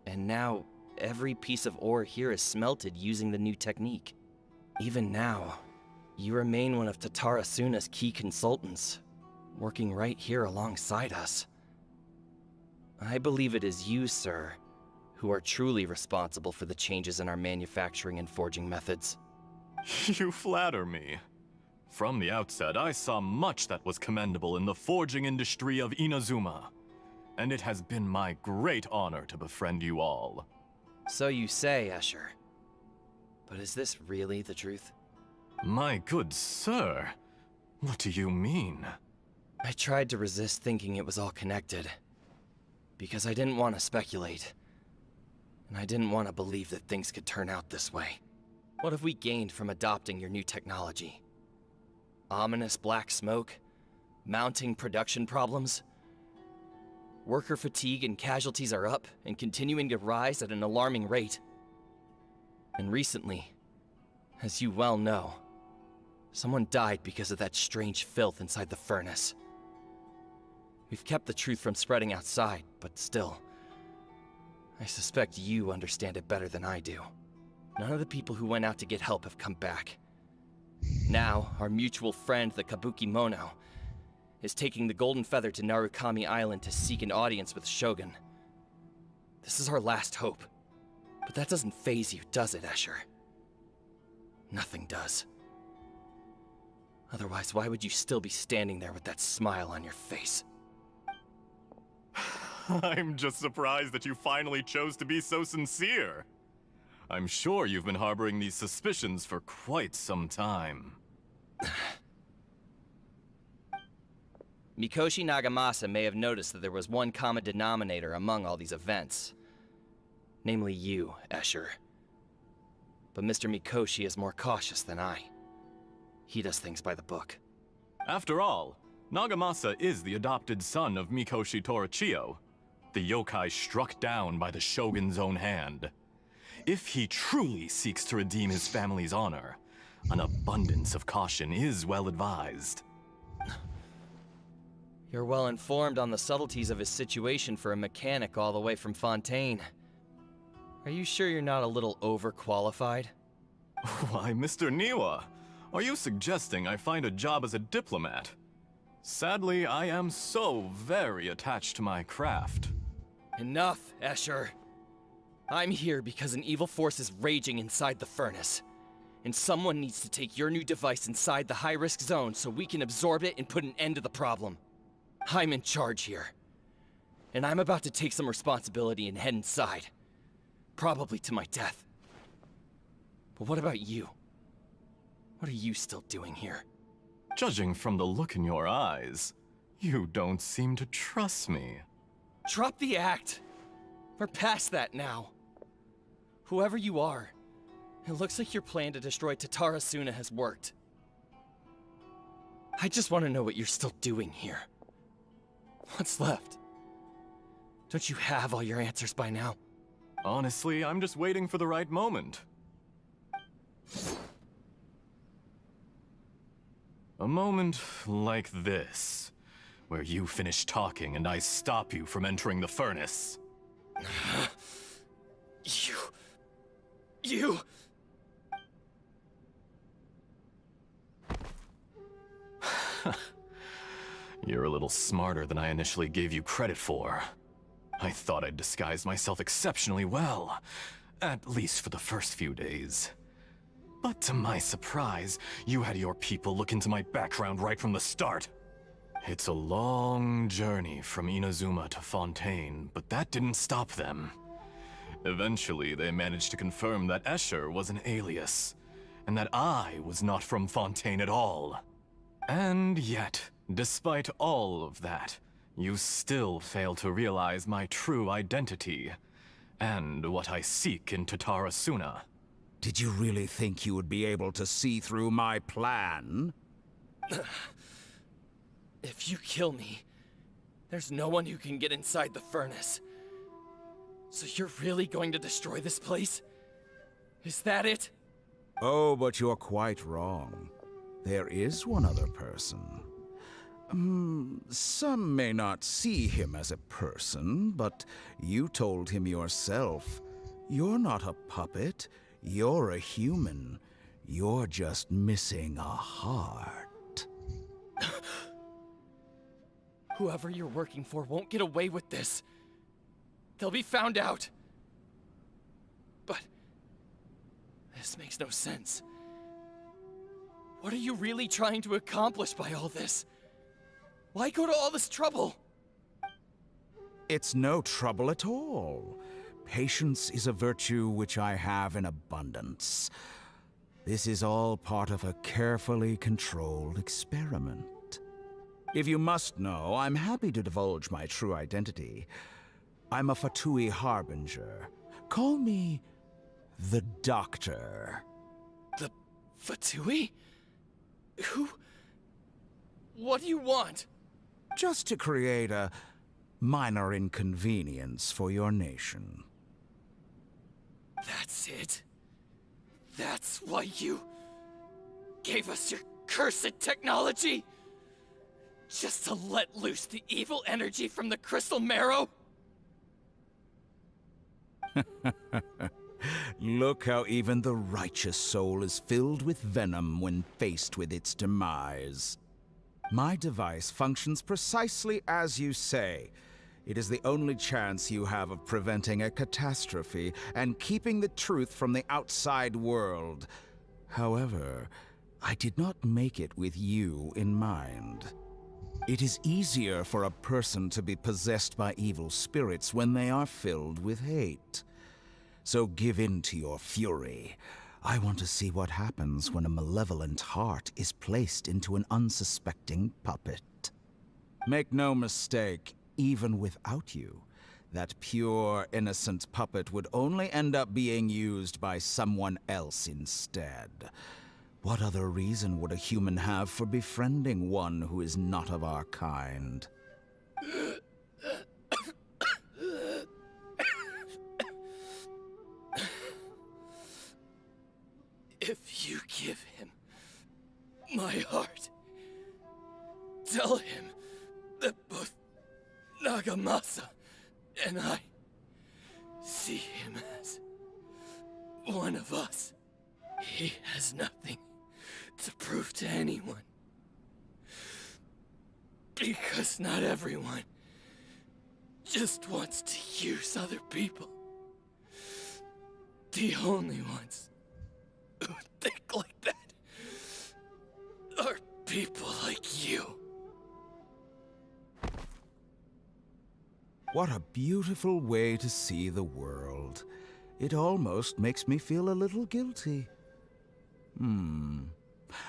and now every piece of ore here is smelted using the new technique. Even now, you remain one of Tatara Suna's key consultants, working right here alongside us. I believe it is you, sir, who are truly responsible for the changes in our manufacturing and forging methods.
You flatter me. From the outset, I saw much that was commendable in the forging industry of Inazuma, and it has been my great honor to befriend you all.
So you say, Escher. But is this really the truth?
My good sir, what do you mean?
I tried to resist thinking it was all connected. Because I didn't want to speculate. And I didn't want to believe that things could turn out this way. What have we gained from adopting your new technology? Ominous black smoke? Mounting production problems? Worker fatigue and casualties are up and continuing to rise at an alarming rate. And recently, as you well know, someone died because of that strange filth inside the furnace. We've kept the truth from spreading outside, but still, I suspect you understand it better than I do. None of the people who went out to get help have come back. Now, our mutual friend, the Kabuki Mono, is taking the Golden Feather to Narukami Island to seek an audience with Shogun. This is our last hope. But that doesn't faze you, does it, Escher? Nothing does. Otherwise, why would you still be standing there with that smile on your face?
I'm just surprised that you finally chose to be so sincere. I'm sure you've been harboring these suspicions for quite some time.
Mikoshi Nagamasa may have noticed that there was one common denominator among all these events. Namely you, Escher. But Mr. Mikoshi is more cautious than I. He does things by the book.
After all, Nagamasa is the adopted son of Mikoshi Torichio, the yokai struck down by the Shogun's own hand. If he truly seeks to redeem his family's honor, an abundance of caution is well advised.
You're well informed on the subtleties of his situation for a mechanic all the way from Fontaine. Are you sure you're not a little overqualified?
Why, Mr. Niwa, are you suggesting I find a job as a diplomat? Sadly, I am so very attached to my craft.
Enough, Escher. I'm here because an evil force is raging inside the furnace. And someone needs to take your new device inside the high-risk zone so we can absorb it and put an end to the problem. I'm in charge here. And I'm about to take some responsibility and head inside. Probably to my death. But what about you? What are you still doing here?
Judging from the look in your eyes, you don't seem to trust me.
Drop the act! We're past that now. Whoever you are, it looks like your plan to destroy Tatara Suna has worked. I just want to know what you're still doing here. What's left? Don't you have all your answers by now?
Honestly, I'm just waiting for the right moment. A moment like this, where you finish talking and I stop you from entering the furnace.
You...
You're a little smarter than I initially gave you credit for. I thought I'd disguised myself exceptionally well, at least for the first few days. But to my surprise, you had your people look into my background right from the start. It's a long journey from Inazuma to Fontaine, but that didn't stop them. Eventually, they managed to confirm that Escher was an alias, and that I was not from Fontaine at all. And yet, despite all of that, you still fail to realize my true identity, and what I seek in Tatara Suna.
Did you really think you would be able to see through my plan?
If you kill me, there's no one who can get inside the furnace. So you're really going to destroy this place? Is that it?
Oh, but you're quite wrong. There is one other person. Some may not see him as a person, but you told him yourself. You're not a puppet. You're a human. You're just missing a heart.
Whoever you're working for won't get away with this. They'll be found out. But this makes no sense. What are you really trying to accomplish by all this? Why go to all this trouble?
It's no trouble at all. Patience is a virtue which I have in abundance. This is all part of a carefully controlled experiment. If you must know, I'm happy to divulge my true identity. I'm a Fatui Harbinger. Call me the Doctor.
The Fatui? Who? What do you want?
Just to create Minor inconvenience for your nation.
That's it? That's why you gave us your cursed technology? Just to let loose the evil energy from the crystal marrow?
Look how even the righteous soul is filled with venom when faced with its demise. My device functions precisely as you say. It is the only chance you have of preventing a catastrophe and keeping the truth from the outside world. However, I did not make it with you in mind. It is easier for a person to be possessed by evil spirits when they are filled with hate. So give in to your fury. I want to see what happens when a malevolent heart is placed into an unsuspecting puppet. Make no mistake, even without you, that pure, innocent puppet would only end up being used by someone else instead. What other reason would a human have for befriending one who is not of our kind?
If you give him my heart, tell him that both Nagamasa and I see him as one of us. He has nothing to prove to anyone. Because not everyone just wants to use other people. The only ones who think like that are people like you.
What a beautiful way to see the world. It almost makes me feel a little guilty.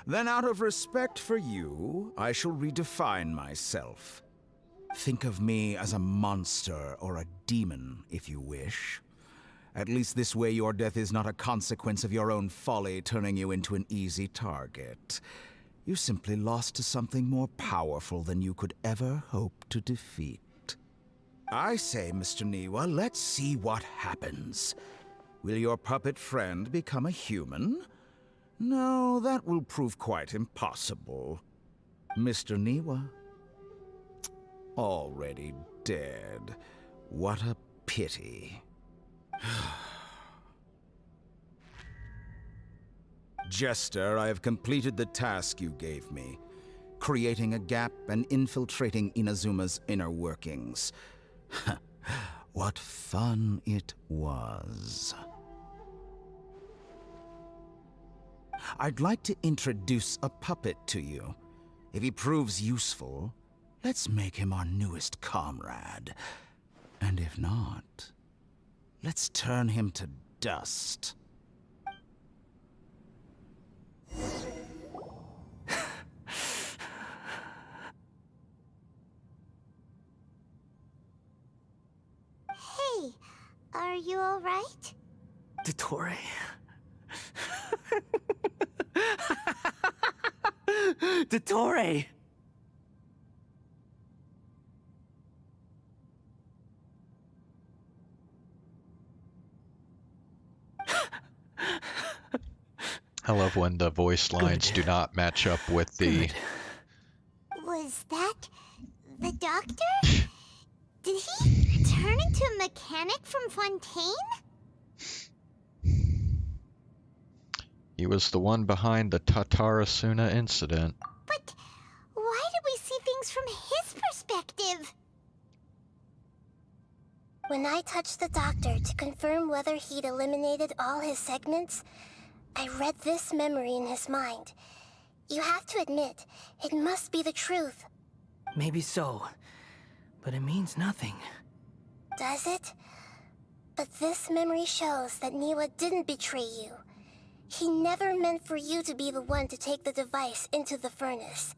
Then out of respect for you, I shall redefine myself. Think of me as a monster or a demon, if you wish. At least this way your death is not a consequence of your own folly turning you into an easy target. You simply lost to something more powerful than you could ever hope to defeat. I say, Mr. Niwa, let's see what happens. Will your puppet friend become a human? No, that will prove quite impossible. Mr. Niwa? Already dead. What a pity. Jester, I have completed the task you gave me. Creating a gap and infiltrating Inazuma's inner workings. What fun it was. I'd like to introduce a puppet to you. If he proves useful, let's make him our newest comrade. And if not, let's turn him to dust.
Hey, are you alright?
Dottore. Dottore!
I love when the voice lines do not match up with the...
Was that the doctor? Did he turn into a mechanic from Fontaine?
He was the one behind the Tatarasuna incident.
But why did we see things from his perspective?
When I touched the doctor to confirm whether he'd eliminated all his segments, I read this memory in his mind. You have to admit, it must be the truth.
Maybe so, but it means nothing.
Does it? But this memory shows that Niwa didn't betray you. He never meant for you to be the one to take the device into the furnace.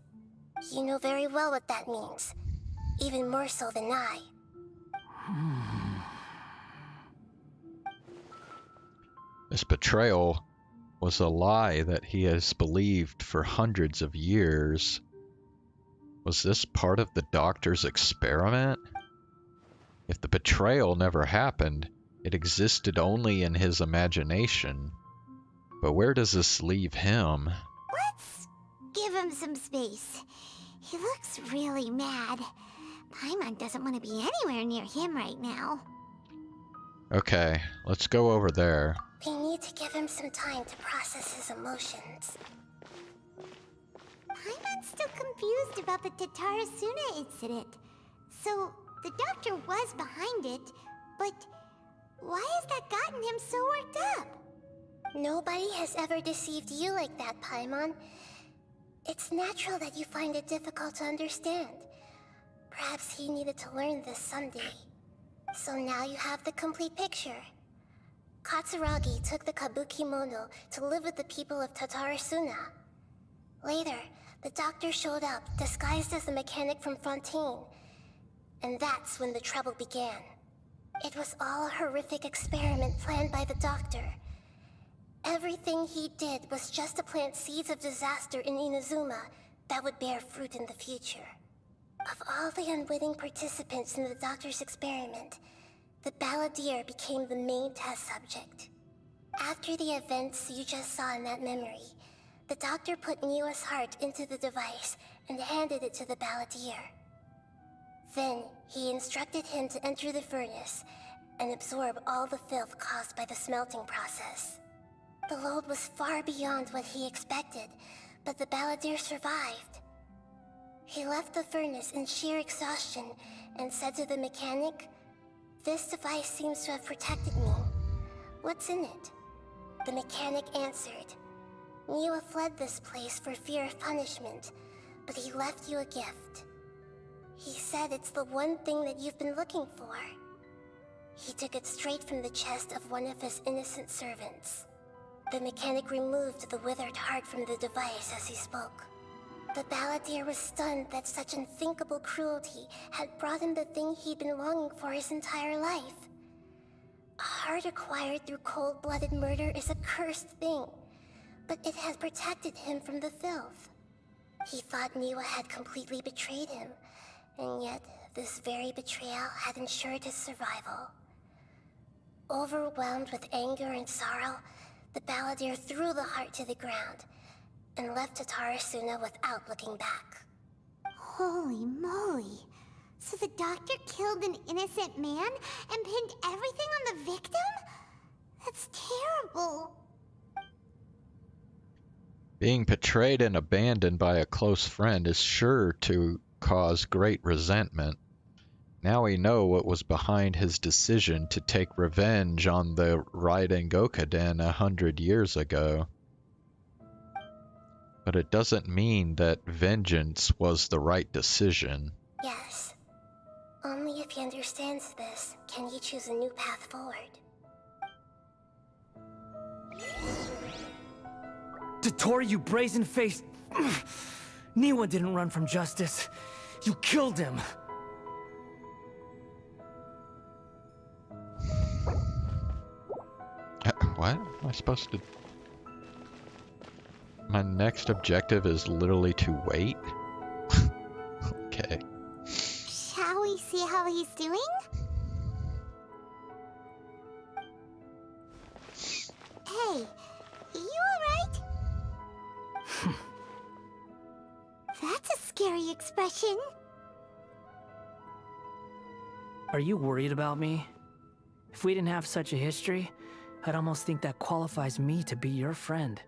You know very well what that means. Even more so than I.
This betrayal was a lie that he has believed for hundreds of years. Was this part of the doctor's experiment? If the betrayal never happened, it existed only in his imagination. But where does this leave him?
Let's give him some space. He looks really mad. Paimon doesn't want to be anywhere near him right now.
Okay, let's go over there.
We need to give him some time to process his emotions.
Paimon's still confused about the Tatarasuna incident. So, the doctor was behind it, but why has that gotten him so worked up?
Nobody has ever deceived you like that, Paimon. It's natural that you find it difficult to understand. Perhaps he needed to learn this someday. So now you have the complete picture. Katsuragi took the Kabuki Mono to live with the people of Tatarasuna. Later, the doctor showed up, disguised as the mechanic from Fontaine. And that's when the trouble began. It was all a horrific experiment planned by the doctor. Everything he did was just to plant seeds of disaster in Inazuma that would bear fruit in the future. Of all the unwitting participants in the doctor's experiment, the balladeer became the main test subject. After the events you just saw in that memory, the doctor put Niwa's heart into the device and handed it to the balladeer. Then, he instructed him to enter the furnace and absorb all the filth caused by the smelting process. The load was far beyond what he expected, but the balladeer survived. He left the furnace in sheer exhaustion and said to the mechanic, "This device seems to have protected me. What's in it?" The mechanic answered, "Niwa fled this place for fear of punishment, but he left you a gift. He said it's the one thing that you've been looking for." He took it straight from the chest of one of his innocent servants. The mechanic removed the withered heart from the device as he spoke. The balladeer was stunned that such unthinkable cruelty had brought him the thing he'd been longing for his entire life. A heart acquired through cold-blooded murder is a cursed thing, but it has protected him from the filth. He thought Niwa had completely betrayed him, and yet this very betrayal had ensured his survival. Overwhelmed with anger and sorrow, the balladeer threw the heart to the ground and left Tatarasuna without looking back.
Holy moly. So the doctor killed an innocent man and pinned everything on the victim? That's terrible.
Being betrayed and abandoned by a close friend is sure to cause great resentment. Now we know what was behind his decision to take revenge on the Raiden Gokaden 100 years ago. But it doesn't mean that vengeance was the right decision.
Yes. Only if he understands this can he choose a new path forward.
Dottori, you brazen-faced... Niwa didn't run from justice. You killed him.
What? Am I supposed to... My next objective is literally to wait? Okay.
Shall we see how he's doing? Hey, you alright? That's a scary expression.
Are you worried about me? If we didn't have such a history, I'd almost think that qualifies me to be your friend.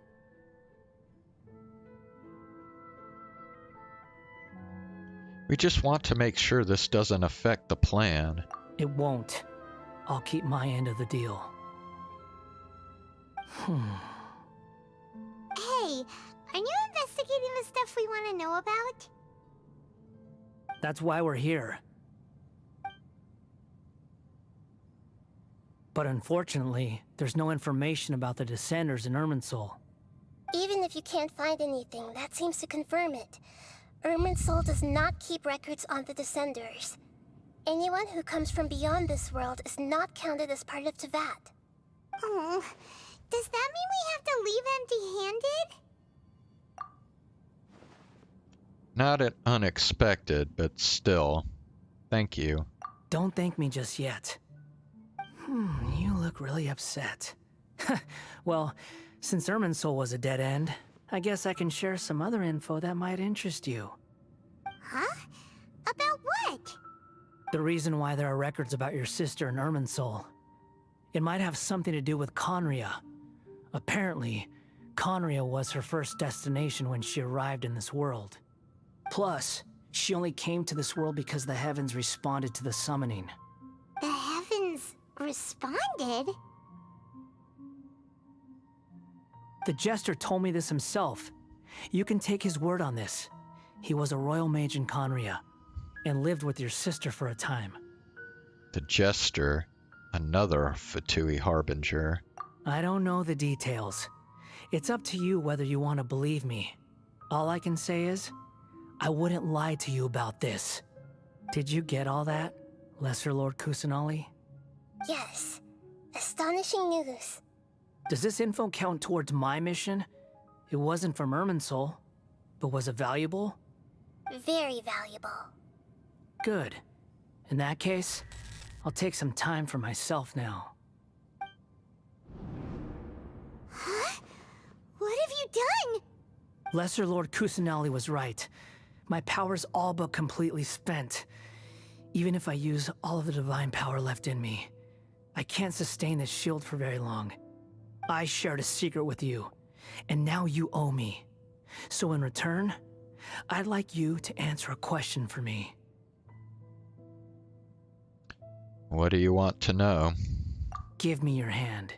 We just want to make sure this doesn't affect the plan.
It won't. I'll keep my end of the deal.
Hey, are you investigating the stuff we want to know about?
That's why we're here. But unfortunately, there's no information about the Descenders in Irminsul.
Even if you can't find anything, that seems to confirm it. Irminsul does not keep records on the Descenders. Anyone who comes from beyond this world is not counted as part of Tevat.
Oh, does that mean we have to leave empty-handed?
Not unexpected, but still. Thank you.
don't thank me just yet. You look really upset. Well, since Irminsul was a dead end, I guess I can share some other info that might interest you.
Huh? About what?
The reason why there are records about your sister in Irminsul. It might have something to do with Conria. Apparently, Conria was her first destination when she arrived in this world. Plus, she only came to this world because the heavens responded to the summoning.
The heavens responded?
The Jester told me this himself. You can take his word on this. He was a royal mage in Conria, and lived with your sister for a time.
The Jester, another Fatui Harbinger.
I don't know the details. It's up to you whether you want to believe me. All I can say is, I wouldn't lie to you about this. Did you get all that, Lesser Lord Kusanali?
Yes. Astonishing news.
Does this info count towards my mission? It wasn't from Irminsul, but was it valuable?
Very valuable.
Good. In that case, I'll take some time for myself now.
Huh? What have you done?
Lesser Lord Kusanali was right. My power's all but completely spent. Even if I use all of the divine power left in me, I can't sustain this shield for very long. I shared a secret with you, and now you owe me. So in return, I'd like you to answer a question for me.
What do you want to know?
Give me your hand.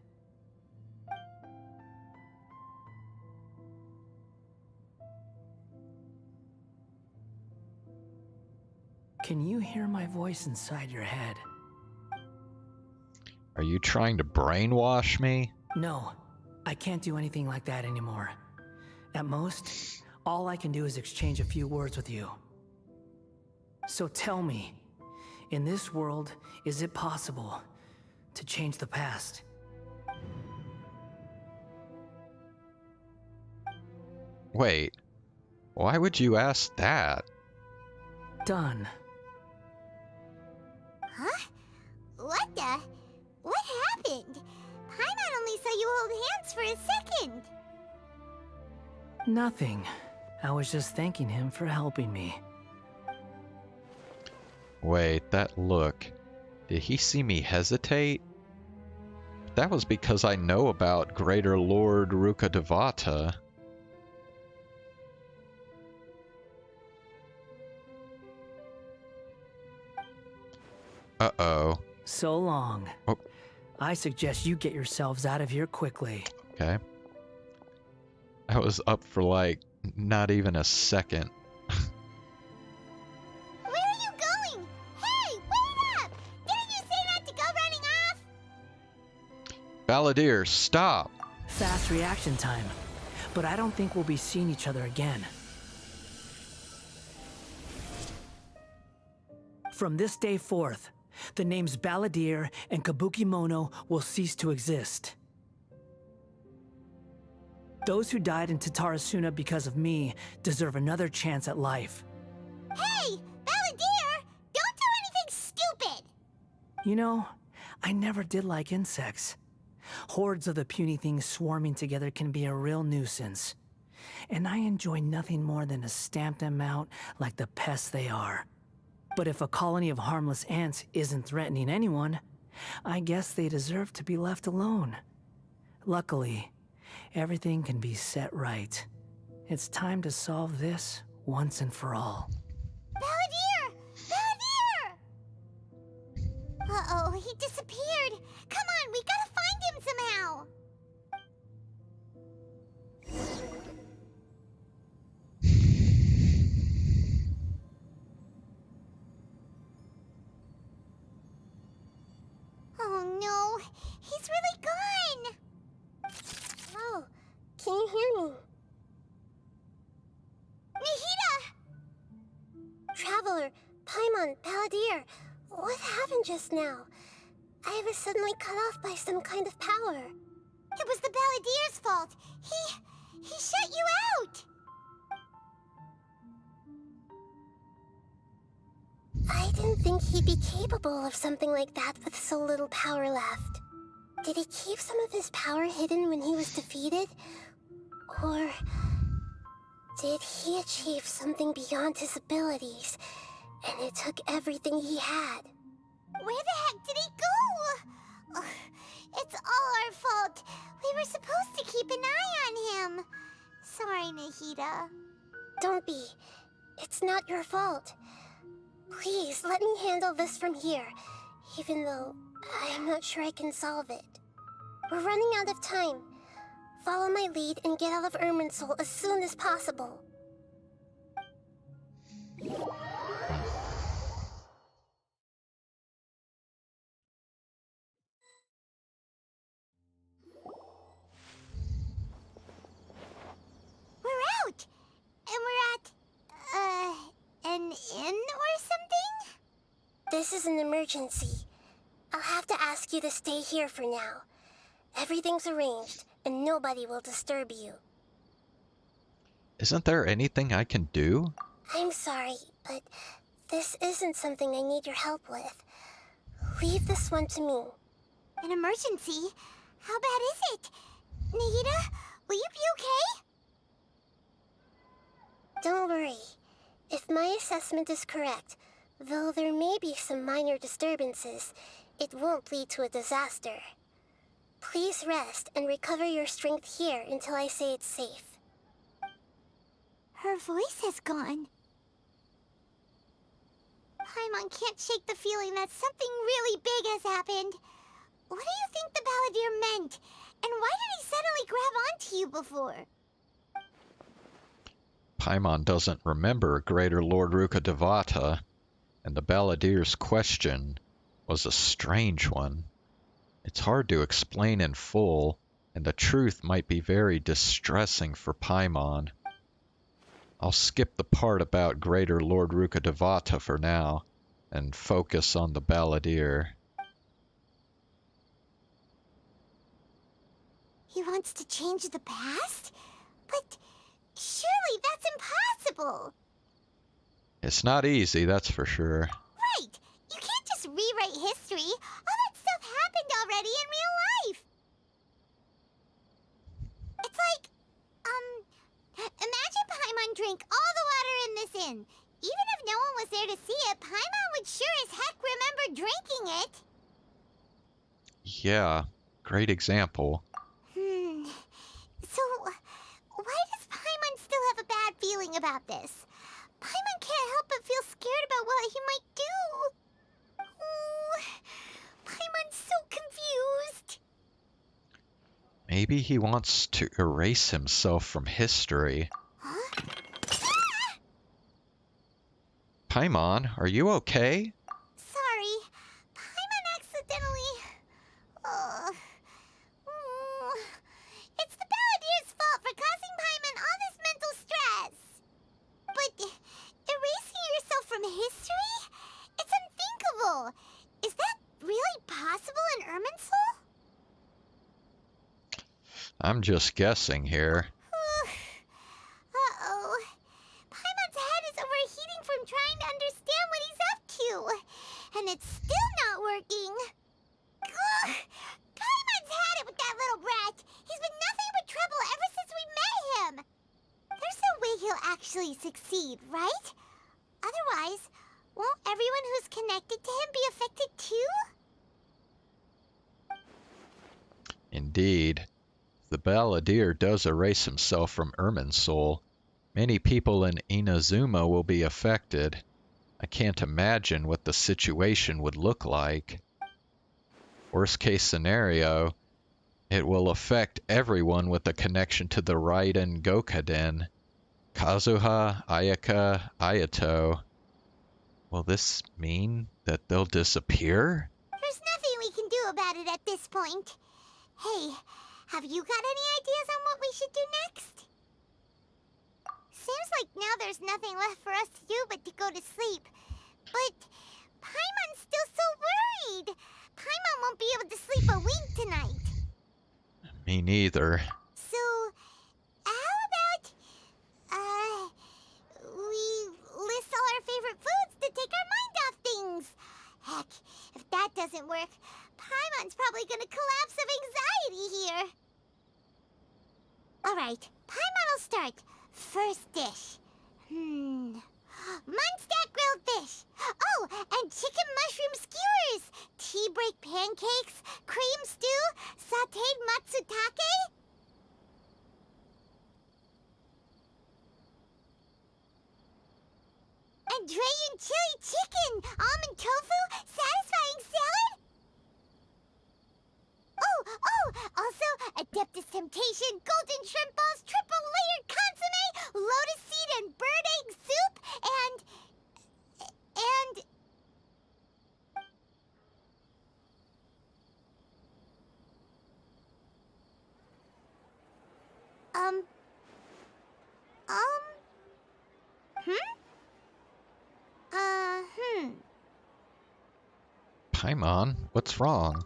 Can you hear my voice inside your head?
Are you trying to brainwash me?
No, I can't do anything like that anymore. At most, all I can do is exchange a few words with you. So tell me, in this world, is it possible to change the past?
Wait, why would you ask that?
Done.
Huh? What the? What happened? Paimon only saw you hold hands for a second.
Nothing. I was just thanking him for helping me.
Wait, that look. Did he see me hesitate? That was because I know about Greater Lord Rukkhadevata. Uh-oh.
So long.
Oh.
I suggest you get yourselves out of here quickly.
Okay. I was up for like not even a second.
Where are you going? Hey, wait up! Didn't you say not to go running off?
Balladeer, stop!
Fast reaction time. But I don't think we'll be seeing each other again. From this day forth, the names Balladeer and Kabukimono will cease to exist. Those who died in Tatarasuna because of me deserve another chance at life.
Hey, Balladeer! Don't do anything stupid!
You know, I never did like insects. Hordes of the puny things swarming together can be a real nuisance. And I enjoy nothing more than to stamp them out like the pests they are. But if a colony of harmless ants isn't threatening anyone, I guess they deserve to be left alone. Luckily, everything can be set right. It's time to solve this once and for all.
Balladeer! Balladeer! Uh-oh, he disappeared. Come on, we gotta find him somehow. Oh no, he's really gone.
Oh, can you hear me?
Nahida!
Traveler, Paimon, Balladeer, what happened just now? I was suddenly cut off by some kind of power.
It was the Balladeer's fault. He shut you out.
I didn't think he'd be capable of something like that with so little power left. Did he keep some of his power hidden when he was defeated? Or did he achieve something beyond his abilities, and it took everything he had?
Where the heck did he go? Ugh, it's all our fault. We were supposed to keep an eye on him. Sorry, Nahida.
Don't be. It's not your fault. Please, let me handle this from here, even though I'm not sure I can solve it. We're running out of time. Follow my lead and get out of Irminsul as soon as possible.
We're out! And we're at, an inn or something?
This is an emergency. I'll have to ask you to stay here for now. Everything's arranged, and nobody will disturb you.
Isn't there anything I can do?
I'm sorry, but this isn't something I need your help with. Leave this one to me.
An emergency? How bad is it? Nahida, will you be okay?
Don't worry. If my assessment is correct, though there may be some minor disturbances, it won't lead to a disaster. Please rest and recover your strength here until I say it's safe.
Her voice has gone. Paimon can't shake the feeling that something really big has happened. What do you think the Balladeer meant? And why did he suddenly grab onto you before?
Paimon doesn't remember Greater Lord Rukkhadevata, and the Balladeer's question was a strange one. It's hard to explain in full, and the truth might be very distressing for Paimon. I'll skip the part about Greater Lord Rukkhadevata for now, and focus on the Balladeer.
He wants to change the past? But surely that's impossible!
It's not easy, that's for sure.
Right! You can't just rewrite history. All that stuff happened already in real life. It's like, imagine Paimon drank all the water in this inn. Even if no one was there to see it, Paimon would sure as heck remember drinking it.
Yeah, great example.
So, why does Paimon still have a bad feeling about this? Paimon can't help but feel scared about what he might do. Oh, Paimon's so confused.
Maybe he wants to erase himself from history.
Huh?
Paimon, are you okay?
Sorry, Paimon accidentally... It's the Balladeer's fault for causing Paimon all this mental stress. But erasing yourself from history? It's unthinkable. Is that really possible in Irminsul?
I'm just guessing here.
Uh-oh. Paimon's head is overheating from trying to understand what he's up to. And it's still not working. Ugh. Paimon's had it with that little brat. He's been nothing but trouble ever since we met him. There's no way he'll actually succeed, right? Otherwise, won't everyone who's connected to him be affected too?
Indeed. The Balladeer does erase himself from Irminsul. Many people in Inazuma will be affected. I can't imagine what the situation would look like. Worst case scenario, it will affect everyone with a connection to the Raiden Gokaden. Kazuha, Ayaka, Ayato. Will this mean that they'll disappear?
There's nothing we can do about it at this point. Hey, have you got any ideas on what we should do next? Seems like now there's nothing left for us to do but to go to sleep. But Paimon's still so worried. Paimon won't be able to sleep a wink tonight.
Me neither.
So, how about, we list all our favorite foods to take our mind off Alright, Paimon will start. First dish. Munstack grilled fish. Oh, and chicken mushroom skewers. Tea break pancakes. Cream stew. Sauteed matsutake. And Dragon chili chicken. Almond tofu. Satisfying salad. Also, Adeptus Temptation, Golden Shrimp Balls, Triple Layered Consomme, Lotus Seed and Bird Egg Soup, and...
Paimon, what's wrong?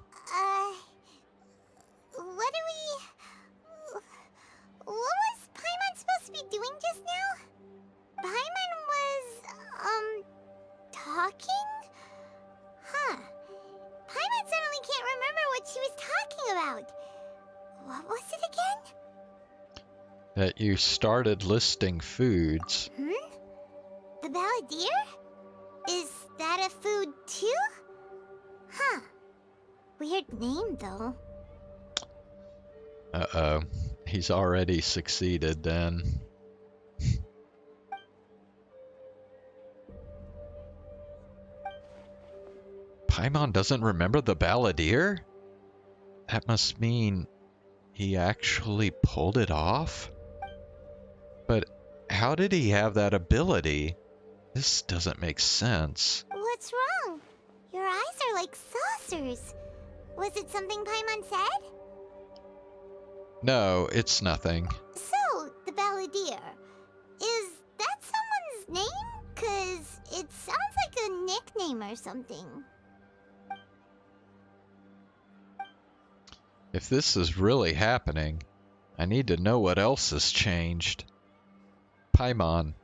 What was Paimon supposed to be doing just now? Paimon was, talking? Huh. Paimon suddenly can't remember what she was talking about. What was it again?
That you started listing foods.
The Balladeer? Is that a food too? Huh. Weird name, though.
Uh-oh. He's already succeeded then. Paimon doesn't remember the Balladeer? That must mean he actually pulled it off? But how did he have that ability? This doesn't make sense.
What's wrong? Your eyes are like saucers. Was it something Paimon said?
No, it's nothing.
So, the Balladeer. Is that someone's name? 'Cause it sounds like a nickname or something.
If this is really happening, I need to know what else has changed. Paimon,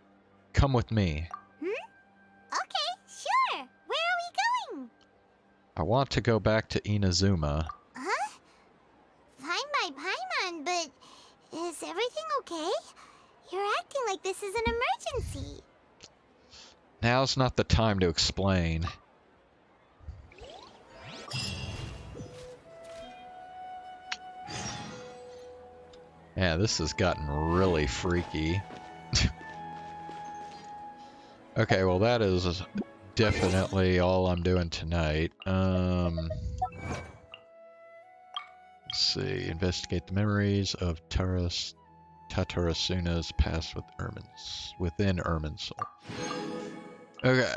come with me.
Okay, sure. Where are we going?
I want to go back to Inazuma.
Huh? Fine by Paimon, but is everything okay? You're acting like this is an emergency.
Now's not the time to explain. Yeah, this has gotten really freaky. Okay, well that is definitely all I'm doing tonight. Let's see. Investigate the memories of Tatarasuna's past within Irminsul. Okay.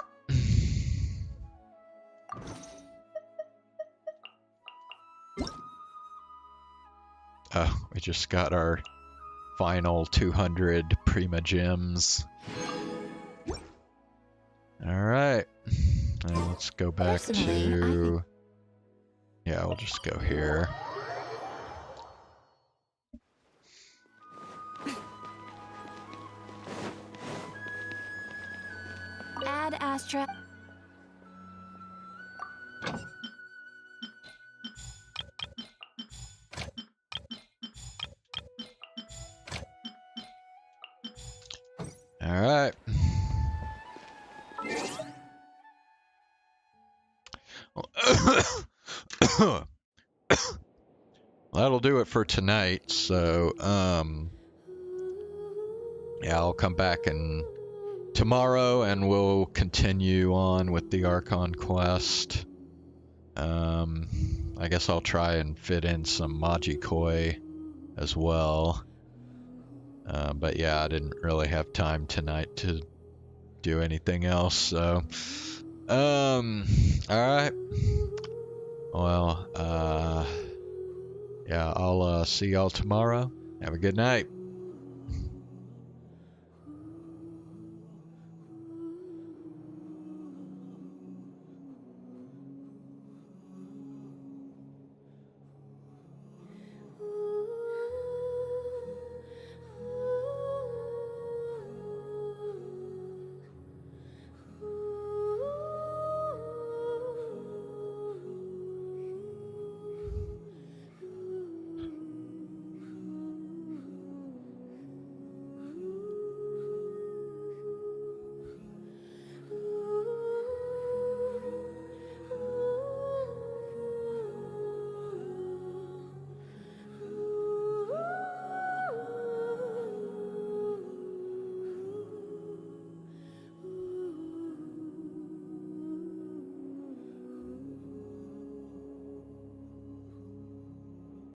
Oh, we just got our final 200 Prima Gems. Alright. Now let's go back to... Yeah, we'll just go here.
Ad Astra.
Alright. That'll do it for tonight, so, yeah, I'll come back tomorrow and we'll continue on with the Archon quest. I guess I'll try and fit in some Magikoi as well. But yeah, I didn't really have time tonight to do anything else, so... Alright. Well, yeah, I'll see y'all tomorrow. Have a good night.